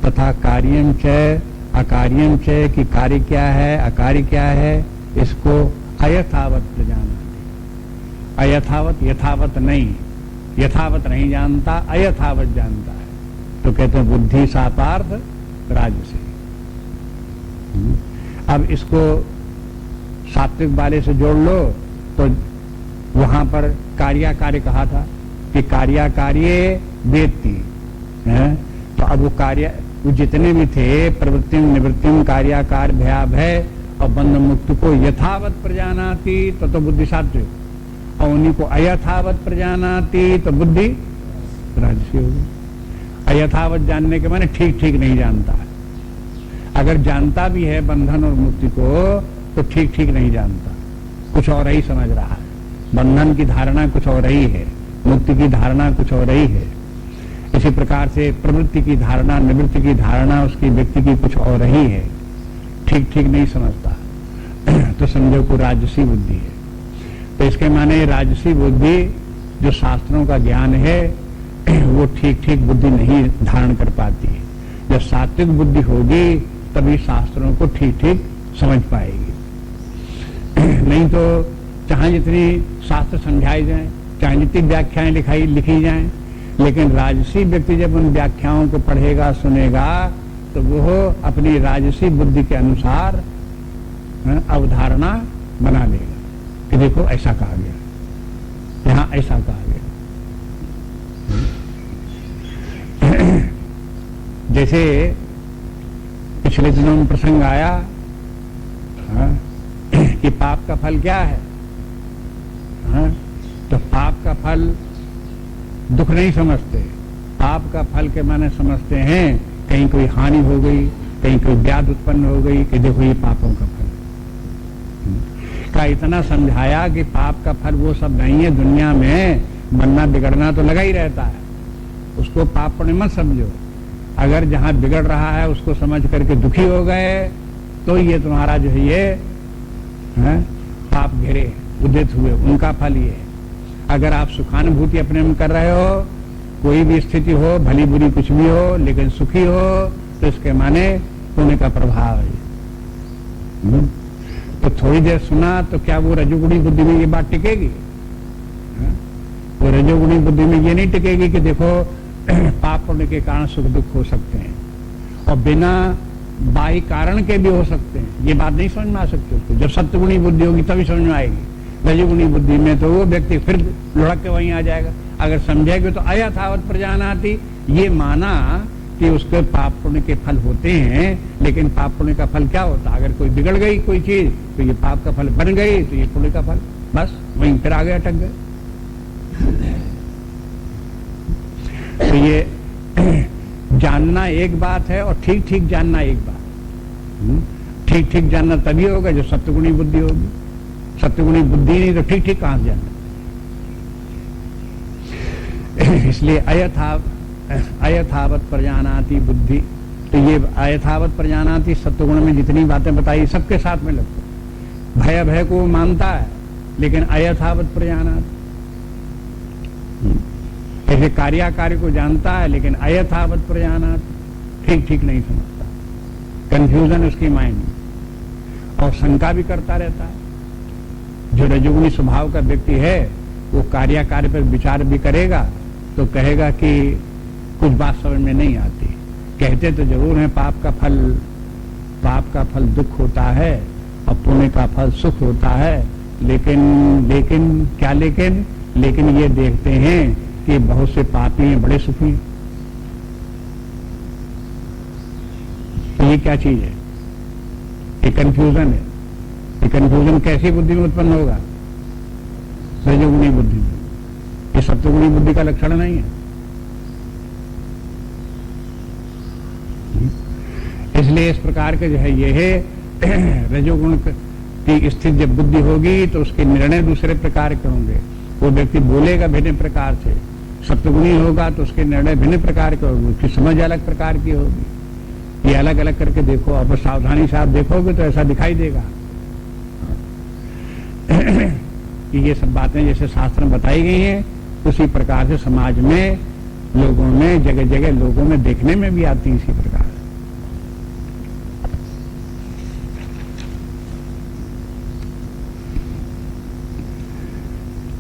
तथा कार्यम च अकार्यम च, कि कार्य क्या है अकार्य क्या है, इसको अयथावत प्रजाना। अयथावत यथावत नहीं, यथावत नहीं जानता, अयथावत जानता है, तो कहते हैं बुद्धि सा पार्थ राजसी। अब इसको सात्विक वाले से जोड़ लो तो वहां पर कार्याकार्य कहा था कि कार्याकार्य वेत्ति है, तो अब वो कार्य, वो जितने भी थे प्रवृत्ति निवृत्ति कार्याकार भयाभय और बंध मुक्त को यथावत प्रजानाति तो बुद्धि सात्विक, और उन्हीं को अयथावत प्रजानाति तो बुद्धि राजसी होगी। अयथावत जानने के माने ठीक ठीक नहीं जानता है, अगर जानता भी है बंधन और मुक्ति को तो ठीक ठीक नहीं जानता, कुछ और ही समझ रहा है। बंधन की धारणा कुछ और ही है, मुक्ति की धारणा कुछ और ही है। इसी प्रकार से प्रवृत्ति की धारणा, निवृत्ति की धारणा उसकी व्यक्ति की कुछ और ही है, ठीक ठीक नहीं समझता, तो समझो को राजसी बुद्धि है। तो इसके माने राजसी बुद्धि जो शास्त्रों का ज्ञान है वो ठीक ठीक बुद्धि नहीं धारण कर पाती है। जब सात्विक बुद्धि होगी तभी शास्त्रों को ठीक ठीक समझ पाएगी। नहीं तो चाहे जितनी शास्त्र समझाई जाए, चाहे जितनी व्याख्याएं लिखी जाएं, लेकिन राजसी व्यक्ति जब उन व्याख्याओं को पढ़ेगा सुनेगा तो वो अपनी राजसी बुद्धि के अनुसार अवधारणा बना लेगा कि देखो ऐसा कहा गया, यहां ऐसा कहा गया। जैसे पिछले दिनों में प्रसंग आया कि पाप का फल क्या है, तो पाप का फल दुख नहीं समझते, पाप का फल के माने समझते हैं कहीं कोई हानि हो गई, कहीं कोई व्याध उत्पन्न हो गई, कि देखो ये पापों का फल का। इतना समझाया कि पाप का फल वो सब नहीं है, दुनिया में बनना बिगड़ना तो लगा ही रहता है, उसको पाप पुण्य मत समझो। अगर जहां बिगड़ रहा है उसको समझ करके दुखी हो गए तो ये तुम्हारा जो है ये पाप घिरे उदित हुए, उनका फल ये है। अगर आप सुखानुभूति अपने में कर रहे हो, कोई भी स्थिति हो, भली बुरी कुछ भी हो, लेकिन सुखी हो, तो इसके माने पुण्य का प्रभाव है। तो थोड़ी देर सुना तो क्या वो रजोगुणी बुद्धि में ये बात टिकेगी? वो रजोगुणी बुद्धि में ये नहीं टिकेगी कि देखो पाप पुण्य के कारण सुख दुख हो सकते हैं और बिना बाह्य कारण के भी हो सकते हैं, ये बात नहीं समझ में आ सकती उसको। जब सत्वगुणी बुद्धि होगी तभी समझ में आएगी। रजोगुणी बुद्धि में तो वो व्यक्ति फिर लुढ़क के वहीं आ जाएगा। अगर समझेगा तो अयथावत प्रजानाति, ये माना कि उसके पाप पुण्य के फल होते हैं, लेकिन पाप पुण्य का फल क्या होता है? अगर कोई बिगड़ गई कोई चीज तो ये पाप का फल बन गई, तो ये पुण्य का फल, बस वहीं फिर आगे अटक गए। तो ये जानना एक बात है और ठीक ठीक जानना एक बात। ठीक ठीक जानना तभी होगा जब सत्वगुणी बुद्धि होगी। सत्वगुणी बुद्धि नहीं तो ठीक ठीक कहां से जानना? इसलिए अयथावत प्रजानाति बुद्धि, तो ये अयथावत प्रजानाति सत्वगुण में जितनी बातें बताई सबके साथ में लगता। भय भय को मानता है लेकिन अयथावत प्रजानाति, ऐसे कार्याकार्य को जानता है लेकिन अयथावत प्रजानाति, ठीक ठीक नहीं समझता, कंफ्यूजन उसकी माइंड में, और शंका भी करता रहता है। जो रजोगुणी स्वभाव का व्यक्ति है वो कार्याकार्य पर विचार भी करेगा तो कहेगा कि कुछ बात समझ में नहीं आती। कहते तो जरूर है पाप का फल दुख होता है और पुण्य का फल सुख होता है, लेकिन ये देखते हैं कि बहुत से पापी हैं बड़े सुखी हैं। तो ये क्या चीज है? ये कंफ्यूजन है। ये कंफ्यूजन कैसी बुद्धि में उत्पन्न होगा? रजोगुणी बुद्धि में। ये सत्वगुणी बुद्धि का लक्षण नहीं है। इसलिए इस प्रकार के जो है ये है रजोगुण की स्थिति जब बुद्धि होगी तो उसके निर्णय दूसरे प्रकार के होंगे। वो व्यक्ति बोलेगा भिन्न प्रकार से। सत्वगुणी होगा तो उसके निर्णय भिन्न प्रकार के होंगे, उसकी समझ अलग प्रकार की होगी। ये अलग अलग करके देखो, अब सावधानी से आप देखोगे तो ऐसा दिखाई देगा कि ये सब बातें जैसे शास्त्र में बताई गई हैं उसी प्रकार से समाज में लोगों में जगह जगह लोगों में देखने में भी आती है इसी प्रकार।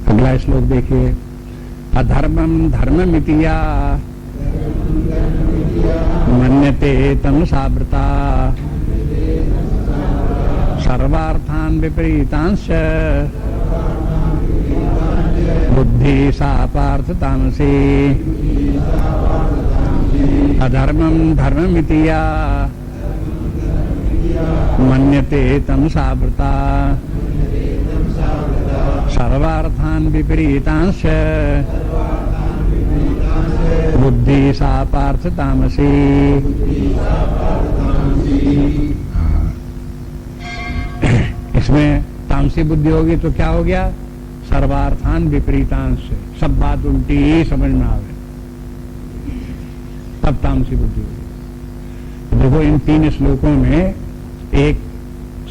अगला श्लोक देखिए। अधर्मम धर्ममितिया मन्यते तम सावृता सर्वार्थान विपरीतांश बुद्धि सा पार्थ तामसी। अधर्मम धर्ममितिया मन्यते तम सावृता सर्वार्थान विपरीतांश बुद्धि सा पार्थ तामसी। इसमें तामसी बुद्धि होगी तो क्या हो गया? सर्वार्थान विपरीतांश, सब बात उल्टी ही समझ में आवे तब तामसी बुद्धि होगी। देखो इन 3 श्लोकों में एक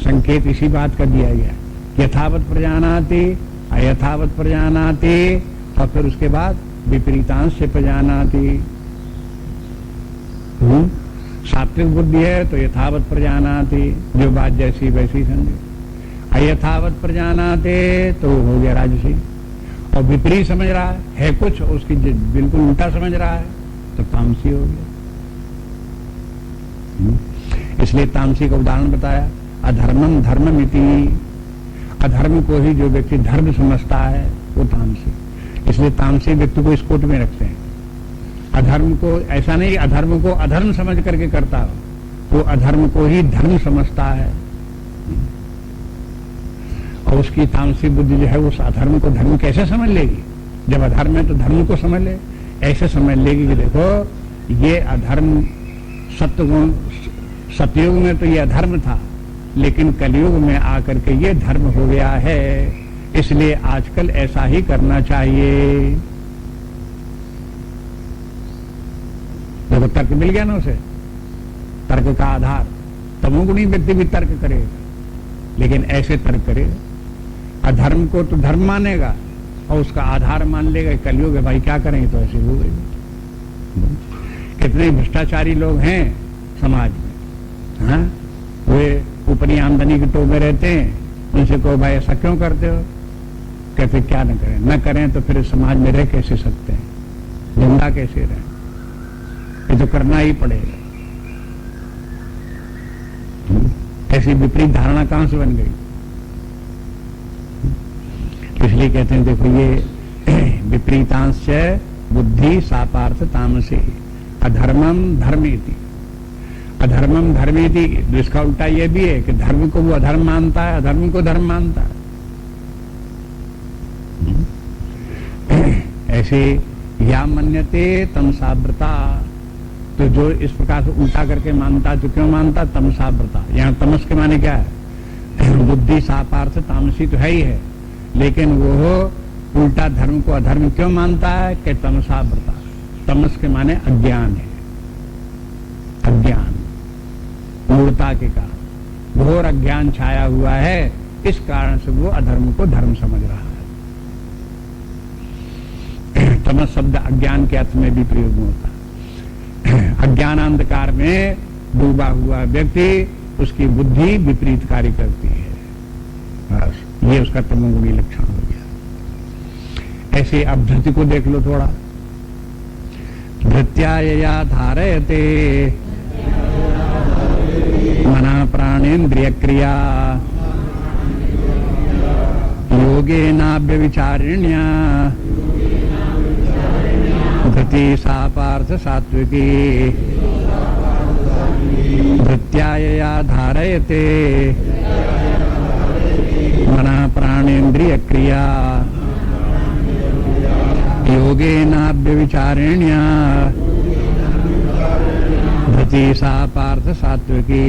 संकेत इसी बात का दिया गया, यथावत प्रजानाति, अयथावत प्रजानाति, और फिर उसके बाद विपरीतांश से प्रजानाति। सात्विक बुद्धि है तो यथावत प्रजानाति, जो बात जैसी वैसी समझे। अयथावत प्रजानाते तो हो गया राजसी, और विपरीत समझ रहा है कुछ, उसकी बिल्कुल उल्टा समझ रहा है तो तामसी हो गया। इसलिए तामसी का उदाहरण बताया। अधर्मम धर्ममिति। अधर्म को ही जो व्यक्ति धर्म समझता है वो तामसी, इसलिए तामसी व्यक्ति को इस कोट में रखते हैं। अधर्म को ऐसा नहीं अधर्म को अधर्म समझ करके करता हो, वो अधर्म को ही धर्म समझता है और उसकी तामसी बुद्धि जो है उस अधर्म को धर्म कैसे समझ लेगी? जब अधर्म है तो धर्म को समझ ले, ऐसे समझ लेगी कि देखो ये अधर्म सत्वगुण, सतयुग में तो ये अधर्म था लेकिन कलयुग में आकर के ये धर्म हो गया है, इसलिए आजकल ऐसा ही करना चाहिए। देखो तर्क मिल गया ना उसे, तर्क का आधार। तमोगुणी व्यक्ति भी तर्क करेगा लेकिन ऐसे तर्क करेगा, अधर्म को तो धर्म मानेगा और उसका आधार मान लेगा कलयुग है भाई क्या करेंगे, तो ऐसे हो गई। कितने भ्रष्टाचारी लोग हैं समाज में, हाँ? वे ऊपरी आमदनी के टोप में रहते हैं, उनसे कहो भाई ऐसा क्यों करते हो, कहते क्या न करें, न करें तो फिर समाज में रह कैसे सकते हैं, जिंदा कैसे रहें, ये तो करना ही पड़ेगा। ऐसी विपरीत धारणा कहां से बन गई? इसलिए कहते हैं देखो ये विपरीतांश बुद्धि सापार्थ तामसी अधर्मम धर्मेति। अधर्मम धर्मेति, इसका उल्टा ये भी है कि धर्म को वो अधर्म मानता है, अधर्म को धर्म मानता है। ऐसे या मन्यते तमसाव्रता, तो जो इस प्रकार से उल्टा करके मानता तो क्यों मानता? तमसाव्रता। यहाँ तमस के माने क्या है? बुद्धि सापार्थ तामसी तो है ही है, लेकिन वो उल्टा धर्म को अधर्म क्यों मानता है? कि तमसाव्रता। तमस के माने अज्ञान है, अज्ञान, मूढ़ता के कारण घोर अज्ञान छाया हुआ है, इस कारण से वो अधर्म को धर्म समझ रहा है। तमस शब्द अज्ञान के अर्थ में भी प्रयोग होता है। अज्ञान अंधकार में डूबा हुआ व्यक्ति, उसकी बुद्धि विपरीत कार्य करती है, बस ये उसका तमोगुणी लक्षण हो गया। ऐसे अब धृति को देख लो थोड़ा। धृत्यायया धारयते मना प्राणेन्द्रिय क्रिया योगेनाव्यविचारिण्या धृति सा पार्थ सात्विकी। धृत्यायया धारयते मना प्राणेन्द्रिय क्रिया योगेनाव्यविचारिण्या धृति सा पार्थ सात्विकी।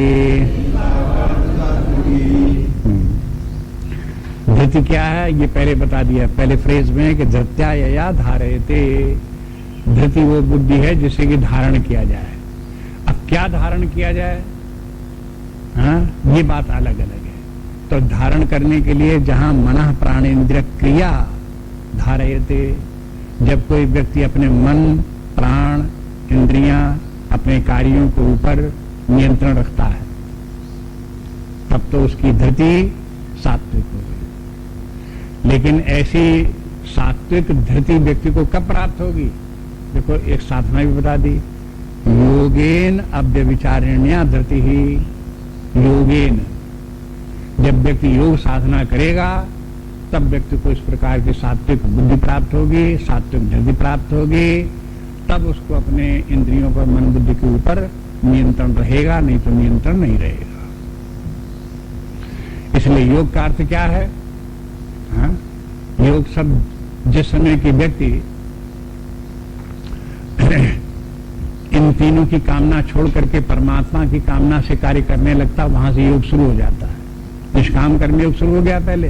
धृति क्या है ये पहले बता दिया, पहले फ्रेज में कि धृत्यायया धारयते। धृति वो बुद्धि है जिसे कि धारण किया जाए। अब क्या धारण किया जाए, हाँ ये बात अलग अलग है। तो धारण करने के लिए जहां मनः प्राणेन्द्रिय क्रिया धारयते, जब कोई व्यक्ति अपने मन, प्राण, इंद्रियां, अपने कार्यों के ऊपर नियंत्रण रखता है, तब तो उसकी धृति सात्विक हो गई। लेकिन ऐसी सात्विक धृति व्यक्ति को कब प्राप्त होगी? देखो एक साधना भी बता दी, योगेन अव्यविचारिण्या धृति ही। योगेन, जब व्यक्ति योग साधना करेगा तब व्यक्ति को इस प्रकार की सात्विक बुद्धि प्राप्त होगी, सात्विक धृति प्राप्त होगी, तब उसको अपने इंद्रियों पर, मन बुद्धि के ऊपर नियंत्रण रहेगा, नहीं तो नियंत्रण नहीं रहेगा। इसलिए योग का अर्थ क्या है? हाँ? योग सब जिस समय की व्यक्ति इन तीनों की कामना छोड़ करके परमात्मा की कामना से कार्य करने लगता, वहां से योग शुरू हो जाता है। निष्काम कर्म योग शुरू हो गया पहले,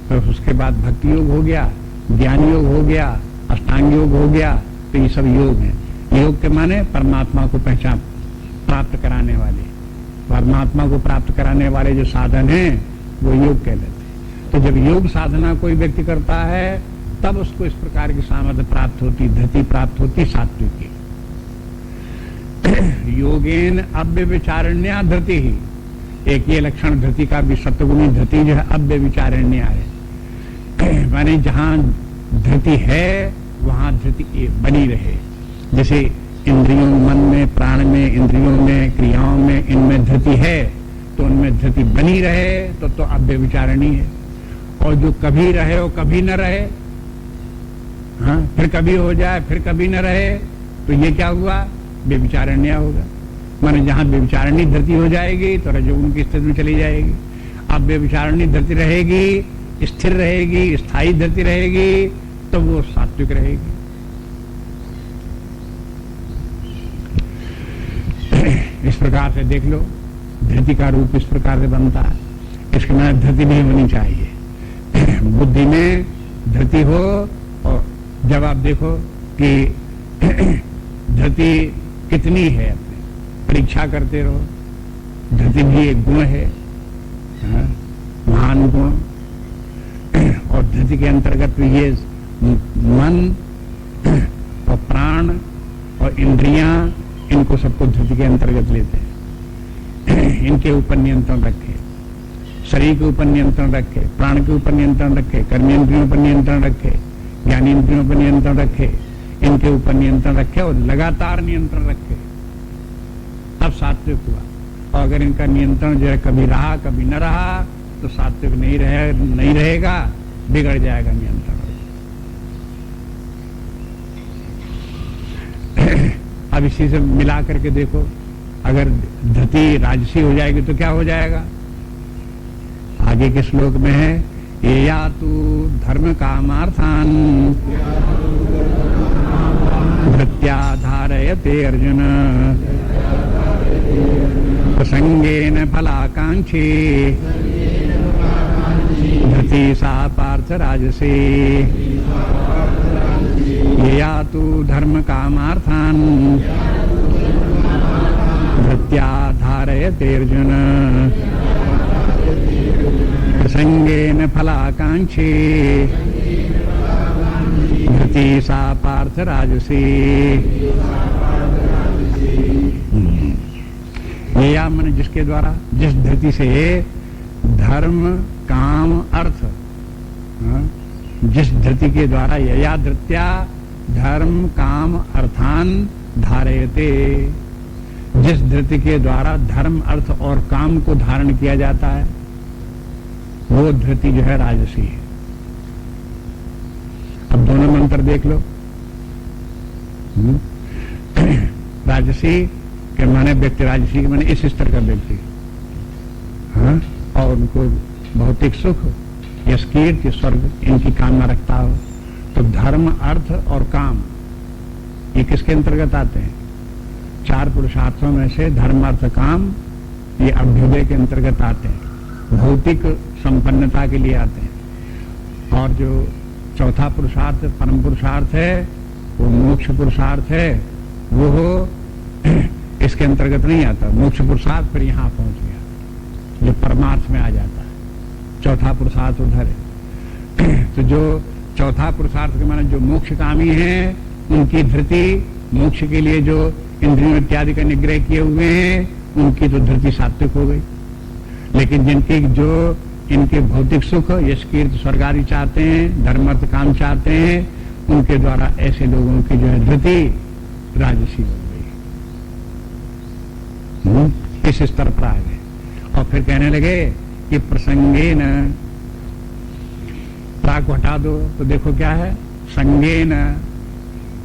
तो उसके बाद भक्ति योग हो गया, ज्ञान योग हो गया, अष्टांग योग हो गया, तो ये सब योग हैं। योग के माने परमात्मा को पहचान प्राप्त कराने वाले, परमात्मा को प्राप्त कराने वाले जो साधन हैं वो योग कहलाते हैं। तो जब योग साधना कोई व्यक्ति करता है तब उसको इस प्रकार की सामर्थ्य प्राप्त होती, धृति प्राप्त होती सात्विक की। योगेन अव्यविचारण्या धृति ही, एक ये लक्षण धृति का भी, सत्वगुणी धृति जो है अव्यविचारण्या है, माने जहां धृति है वहां धृति बनी रहे। जैसे इंद्रियों, मन में, प्राण में, इंद्रियों में, क्रियाओं में, इनमें धृति है तो उनमें धृति बनी रहे तो अब व्यभिचारिणी है। और जो कभी रहे और कभी न रहे, हाँ, फिर कभी हो जाए फिर कभी न रहे, तो ये क्या हुआ? व्यभिचारिण्य होगा। माने जहां व्यभिचारिणी धृति हो जाएगी तो रजोगुण की स्थिति में चली जाएगी। अब व्यभिचारिणी धृति रहेगी, स्थिर रहेगी, स्थायी धृति रहेगी, तो वो सात्विक रहेगी। इस प्रकार से देख लो, धृति का रूप इस प्रकार से बनता है। इसके माने धृति नहीं होनी चाहिए। बुद्धि में धृति हो, और जब आप देखो कि धृति कितनी है, अपने परीक्षा करते रहो। धृति भी एक गुण है, महान गुण। और धृति के अंतर्गत ये मन और प्राण और इंद्रियां, इनको सबको धृति के अंतर्गत लेते हैं। इनके ऊपर नियंत्रण रखे, शरीर के ऊपर नियंत्रण रखे, प्राण के ऊपर नियंत्रण रखे, कर्मेंद्रियों पर नियंत्रण रखे, ज्ञानेंद्रियों पर नियंत्रण रखे, इनके ऊपर नियंत्रण रखे और लगातार नियंत्रण रखे, तब सात्विक हुआ। और अगर इनका नियंत्रण जो है कभी रहा कभी न रहा, तो सात्विक नहीं रहेगा, बिगड़ जाएगा नियंत्रण। अब इसी से मिला करके देखो, अगर धृति राजसी हो जाएगी तो क्या हो जाएगा? आगे के श्लोक में है, ये या तू धर्म कामार्थान धृत्या धारयते अर्जुन प्रसंगेन फलाकांक्षी धृति सा पार्थ राजसी। ये या तू धर्म कामार्थान धृत्या धारयते अर्जुन प्रसंगेन फलाकांक्षी धृति सा पार्थ राजसी। ये या मन जिसके द्वारा, जिस धृति से धर्म काम अर्थ, जिस धृति के द्वारा यया धृत्या धर्म काम अर्थान धारयते, जिस धृति के द्वारा धर्म अर्थ और काम को धारण किया जाता है, वो धृति जो है राजसी है। अब दोनों मंत्र देख लो। राजसी के माने व्यक्ति, राजसी के माने इस स्तर का व्यक्ति, हाँ, और उनको भौतिक सुख, यश कीर्ति, स्वर्ग, इनकी कामना रखता हो, तो धर्म अर्थ और काम ये किसके अंतर्गत आते हैं? चार पुरुषार्थों में से धर्म अर्थ काम ये अभ्युदय के अंतर्गत आते हैं, भौतिक संपन्नता के लिए आते हैं। और जो चौथा पुरुषार्थ परम पुरुषार्थ है, वो मोक्ष पुरुषार्थ है, वो इसके अंतर्गत नहीं आता। मोक्ष पुरुषार्थ फिर यहां पहुंच गया, जो परमार्थ में आ जाता है। चौथा पुरुषार्थ उधर है। तो जो चौथा पुरुषार्थ के माने जो मोक्षकामी हैं, उनकी धृति, मोक्ष के लिए जो इंद्रियों इत्यादि का निग्रह किए हुए हैं, उनकी तो धृति सात्विक हो गई। लेकिन जिनकी जो इनके भौतिक सुख, यश कीर्ति, स्वर्ग आदि चाहते हैं, धर्म अर्थ काम चाहते हैं, उनके द्वारा ऐसे लोगों की जो है धृति राजसी हो गई। इस स्तर पर आ गए और फिर कहने लगे कि प्रसंगेन, प्राक हटा दो तो देखो क्या है? संगेन,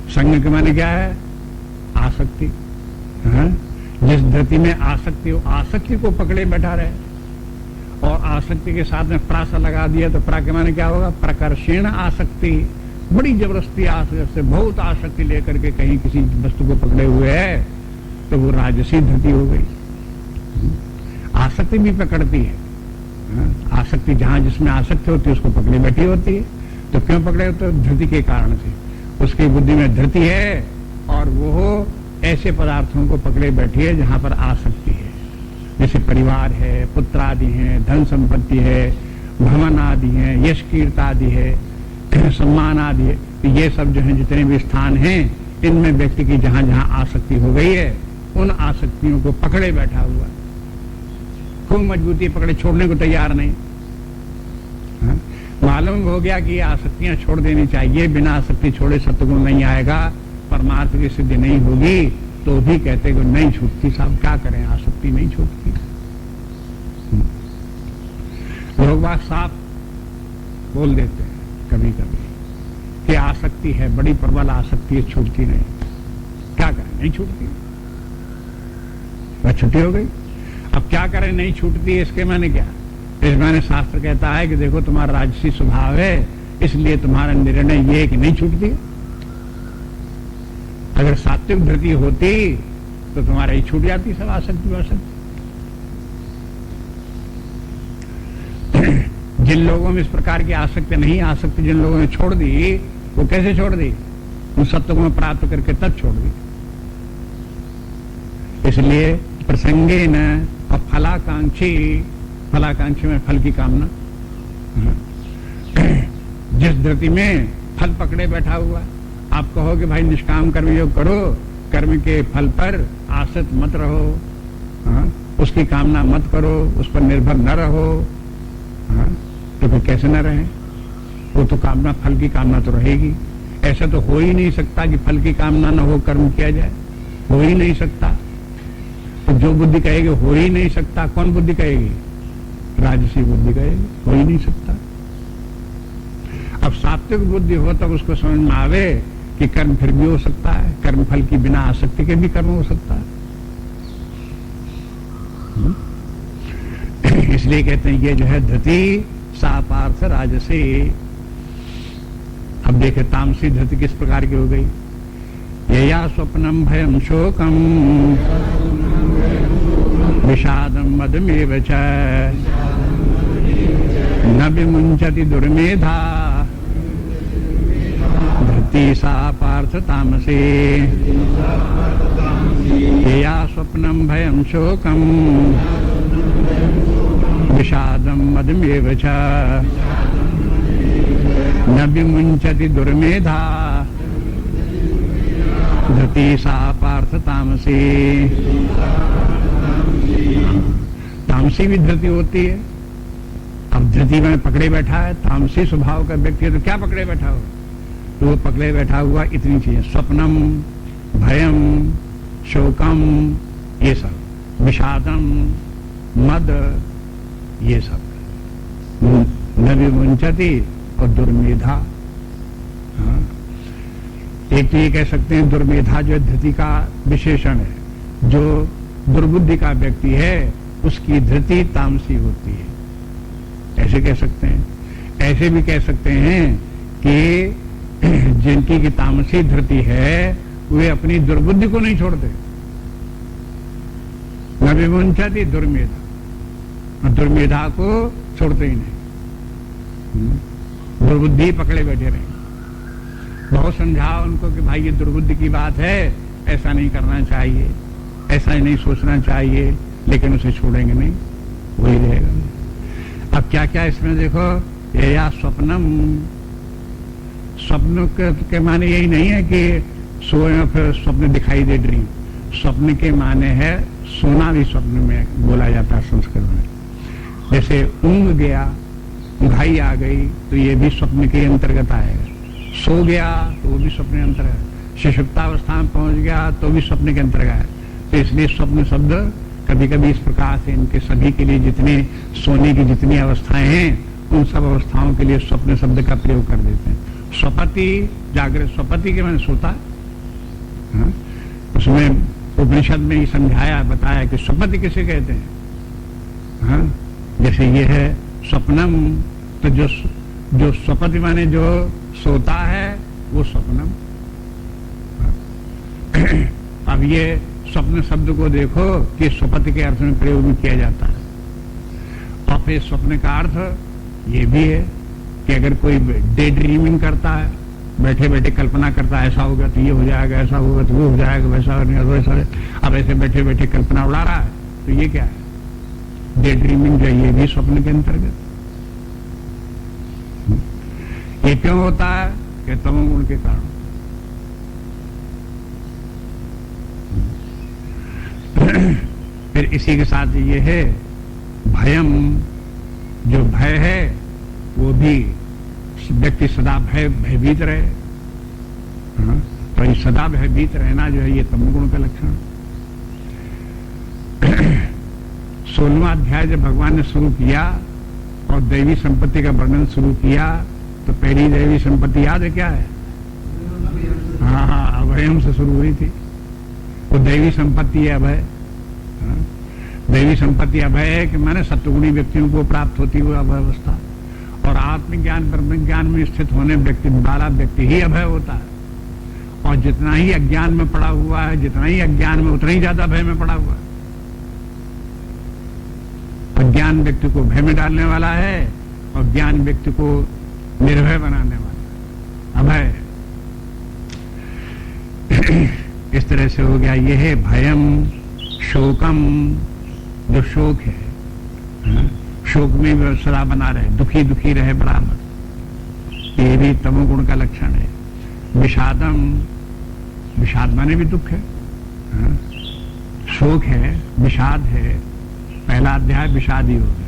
संग के माने क्या है? आसक्ति। हाँ? जिस धृति में आसक्ति हो, आसक्ति को पकड़े बैठा रहे, और आसक्ति के साथ में प्रास लगा दिया तो प्रा के माने क्या होगा? प्रकर्षण आसक्ति, बड़ी जबरदस्ती आसक्ति से, बहुत आसक्ति लेकर के कहीं किसी वस्तु को पकड़े हुए है, तो वो राजसी धृति हो गई। आसक्ति भी पकड़ती है। आसक्ति जहां जिसमें आसक्ति होती है उसको पकड़े बैठी होती है। तो क्यों पकड़े होते? तो धृति के कारण से, उसकी बुद्धि में धृति है और वो ऐसे पदार्थों को पकड़े बैठी है जहां पर आसक्ति है। जैसे परिवार है, पुत्र आदि है, धन संपत्ति है, भवन आदि है, यश कीर्ति आदि है, सम्मान आदि है। तो ये सब जो है जितने भी स्थान हैं, इनमें व्यक्ति की जहां जहां आसक्ति हो गई है, उन आसक्तियों को पकड़े बैठा हुआ, खूब मजबूती पकड़े, छोड़ने को तैयार नहीं। मालूम हो गया कि ये आसक्तियां छोड़ देनी चाहिए, बिना आसक्ति छोड़े सत्गुण नहीं आएगा, परमार्थ की सिद्धि नहीं होगी, तो भी कहते कि नहीं छूटती। साहब क्या करें, आसक्ति नहीं छूटती। लोग बात साफ बोल देते हैं कभी कभी कि आसक्ति है, बड़ी प्रबल आसक्ति है, छूटती नहीं। क्या करें, नहीं छूटती, वह छुट्टी हो गई। अब क्या करें, नहीं छूटती है, इसके माने क्या? इस माने शास्त्र कहता है कि देखो तुम्हारा राजसी स्वभाव है, इसलिए तुम्हारा निर्णय ये है कि नहीं छूटती। अगर सात्विक धृति होती तो तुम्हारा ही छूट जाती सब आसक्ति वासक्ति। जिन लोगों में इस प्रकार की आसक्ति नहीं, आसक्ति जिन लोगों ने छोड़ दी, वो कैसे छोड़ दी? उन सत्व में प्राप्त करके तब छोड़ दी। इसलिए प्रसंगे न और फलाकांक्षी में फल की कामना। जिस धृति में फल पकड़े बैठा हुआ, आप कहो कि भाई निष्काम कर्म योग करो, कर्म के फल पर आसक्त मत रहो, उसकी कामना मत करो, उस पर निर्भर न रहो, तो फिर कैसे न रहे? वो तो कामना, फल की कामना तो रहेगी। ऐसा तो हो ही नहीं सकता कि फल की कामना न हो कर्म किया जाए, हो ही नहीं सकता। तो जो बुद्धि कहेगी हो ही नहीं सकता, कौन बुद्धि कहेगी? राजसी बुद्धि कहेगी, हो ही नहीं सकता। अब सात्विक बुद्धि हो तब उसको समझ में आवे कि कर्म फिर भी हो सकता है, कर्म फल की बिना आसक्ति के भी कर्म हो सकता है। इसलिए कहते हैं ये जो है धृति सा पार्थ राजसी। अब देखे तामसी धृति किस प्रकार की हो गई। यया स्वप्नम भयम शोकम विषादम मदमेव च न विमुंचति दुर्मेधा धृति सा पार्थ तामसी। यया स्वप्नम भयम शोकम विषादम मदमेव च न विमुंचति दुर्मेधा धृति सा पार्थ तामसी। तामसी भी धृति होती है। अब धृति में पकड़े बैठा है, तामसी स्वभाव का व्यक्ति है, तो क्या पकड़े बैठा हो? तो वो पकड़े बैठा हुआ इतनी चीजें, स्वप्नम, भयम, शोकम, ये सब, विषादम, मद, ये सब, न विमुंचति और दुर्मेधा। एक तो ये कह सकते हैं दुर्मेधा जो धृति का विशेषण है, जो दुर्बुद्धि का व्यक्ति है उसकी धृति तामसी होती है, ऐसे कह सकते हैं। ऐसे भी कह सकते हैं कि जिनकी की तामसी धृति है वे अपनी दुर्बुद्धि को नहीं छोड़ते। न विमुंचति दुर्मेधा, दुर्मेधा को छोड़ते ही नहीं, दुर्बुद्धि पकड़े बैठे रहे। बहुत समझाओ उनको कि भाई ये दुर्बुद्धि की बात है, ऐसा नहीं करना चाहिए, ऐसा ही नहीं सोचना चाहिए, लेकिन उसे छोड़ेंगे नहीं, वही रहेगा। अब क्या क्या इसमें देखो, ये या स्वप्नम, स्वप्न के माने यही नहीं है कि सोए फिर स्वप्न दिखाई दे ड्रीम। स्वप्न के माने है सोना भी स्वप्न में बोला जाता है संस्कृत में। जैसे ऊंघ गया, ऊंघाई आ गई, तो ये भी स्वप्न के अंतर्गत आएगा। सो गया तो वो भी स्वप्न के अंतर्गत, सुषुप्तावस्था में पहुंच गया तो भी स्वप्न के अंतर्गत। तो इसलिए स्वप्न शब्द कभी कभी इस प्रकार से इनके सभी के लिए जितने सोने की जितनी अवस्थाएं हैं उन सब अवस्थाओं के लिए स्वप्न शब्द का प्रयोग कर देते हैं। स्वपति, जागृत स्वपति के मैंने सोता, उसमें उपनिषद में ही समझाया बताया कि स्वपति किसे कहते हैं। जैसे ये है स्वप्नम, तो जो स्वपति माने जो सोता है वो स्वप्नम। अब ये स्वप्न शब्द को देखो कि स्वपति के अर्थ में प्रयोग किया जाता है। और फिर स्वप्न का अर्थ ये भी है कि अगर कोई डे ड्रीमिंग करता है, बैठे बैठे कल्पना करता है, ऐसा होगा तो ये हो जाएगा, ऐसा होगा तो वो हो जाएगा, वैसा नहीं वैसा। अब ऐसे बैठे बैठे कल्पना उड़ा रहा है, तो ये क्या है? डे ड्रीमिंग जो ये भी स्वप्न के अंतर्गत। ये क्यों होता है? कि तमोगुण के कारण। फिर इसी के साथ ये है भयम, जो भय है वो भी व्यक्ति सदा भयभीत रहे। तो ये सदा भयभीत रहना जो है ये तमोगुण का लक्षण। 16वां अध्याय जब भगवान ने शुरू किया और दैवी संपत्ति का वर्णन शुरू किया तो पहली दैवी संपत्ति याद है क्या है? हाँ, अभयम से शुरू हुई थी। वो दैवी संपत्ति है अभय। दैवी संपत्ति अभय है कि माने सत्वगुणी व्यक्तियों को प्राप्त होती हुई अभय अवस्था, और आत्मज्ञान ब्रह्म ज्ञान में स्थित होने व्यक्ति वाला व्यक्ति ही अभय होता है। और जितना ही अज्ञान में पड़ा हुआ है, जितना ही अज्ञान में, उतना ही ज्यादा भय में पड़ा हुआ है। अज्ञान व्यक्ति को भय में डालने वाला है और ज्ञान व्यक्ति को निर्भय बनाने वाला अभय। इस तरह से हो गया। ये है भयम शोकम, जो शोक है, शोक में भी सदा बना रहे, दुखी दुखी रहे बराबर, ये भी तमोगुण का लक्षण है। विषादम, विषाद माने भी दुख है, शोक है, विषाद है। पहला अध्याय विषाद ही हो गया।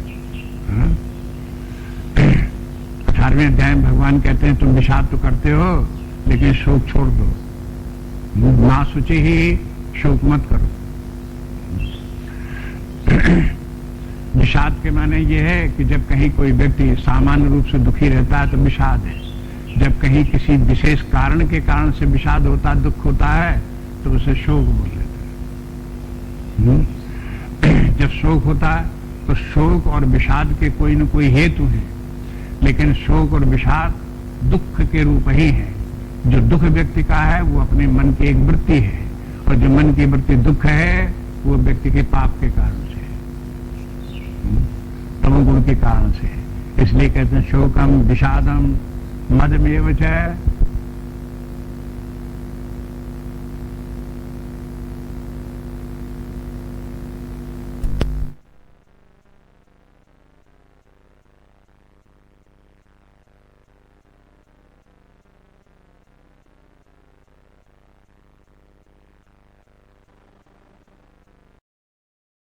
18वें अध्याय में भगवान कहते हैं तुम विषाद तो करते हो लेकिन शोक छोड़ दो, ना सोचे ही शोक मत करो। विषाद के माने ये है कि जब कहीं कोई व्यक्ति सामान्य रूप से दुखी रहता है तो विषाद है। जब कहीं किसी विशेष कारण के कारण से विषाद होता, दुख होता है, तो उसे शोक बोल लेते हैं। जब शोक होता है तो शोक और विषाद के कोई न कोई हेतु है, लेकिन शोक और विषाद दुख के रूप ही है। जो दुख व्यक्ति का है वो अपने मन की एक वृत्ति है, और जो मन की वृत्ति दुख है वो व्यक्ति के पाप के कारण से, तमोगुण के कारण से। इसलिए कहते हैं शोकम विषादम मदमेव च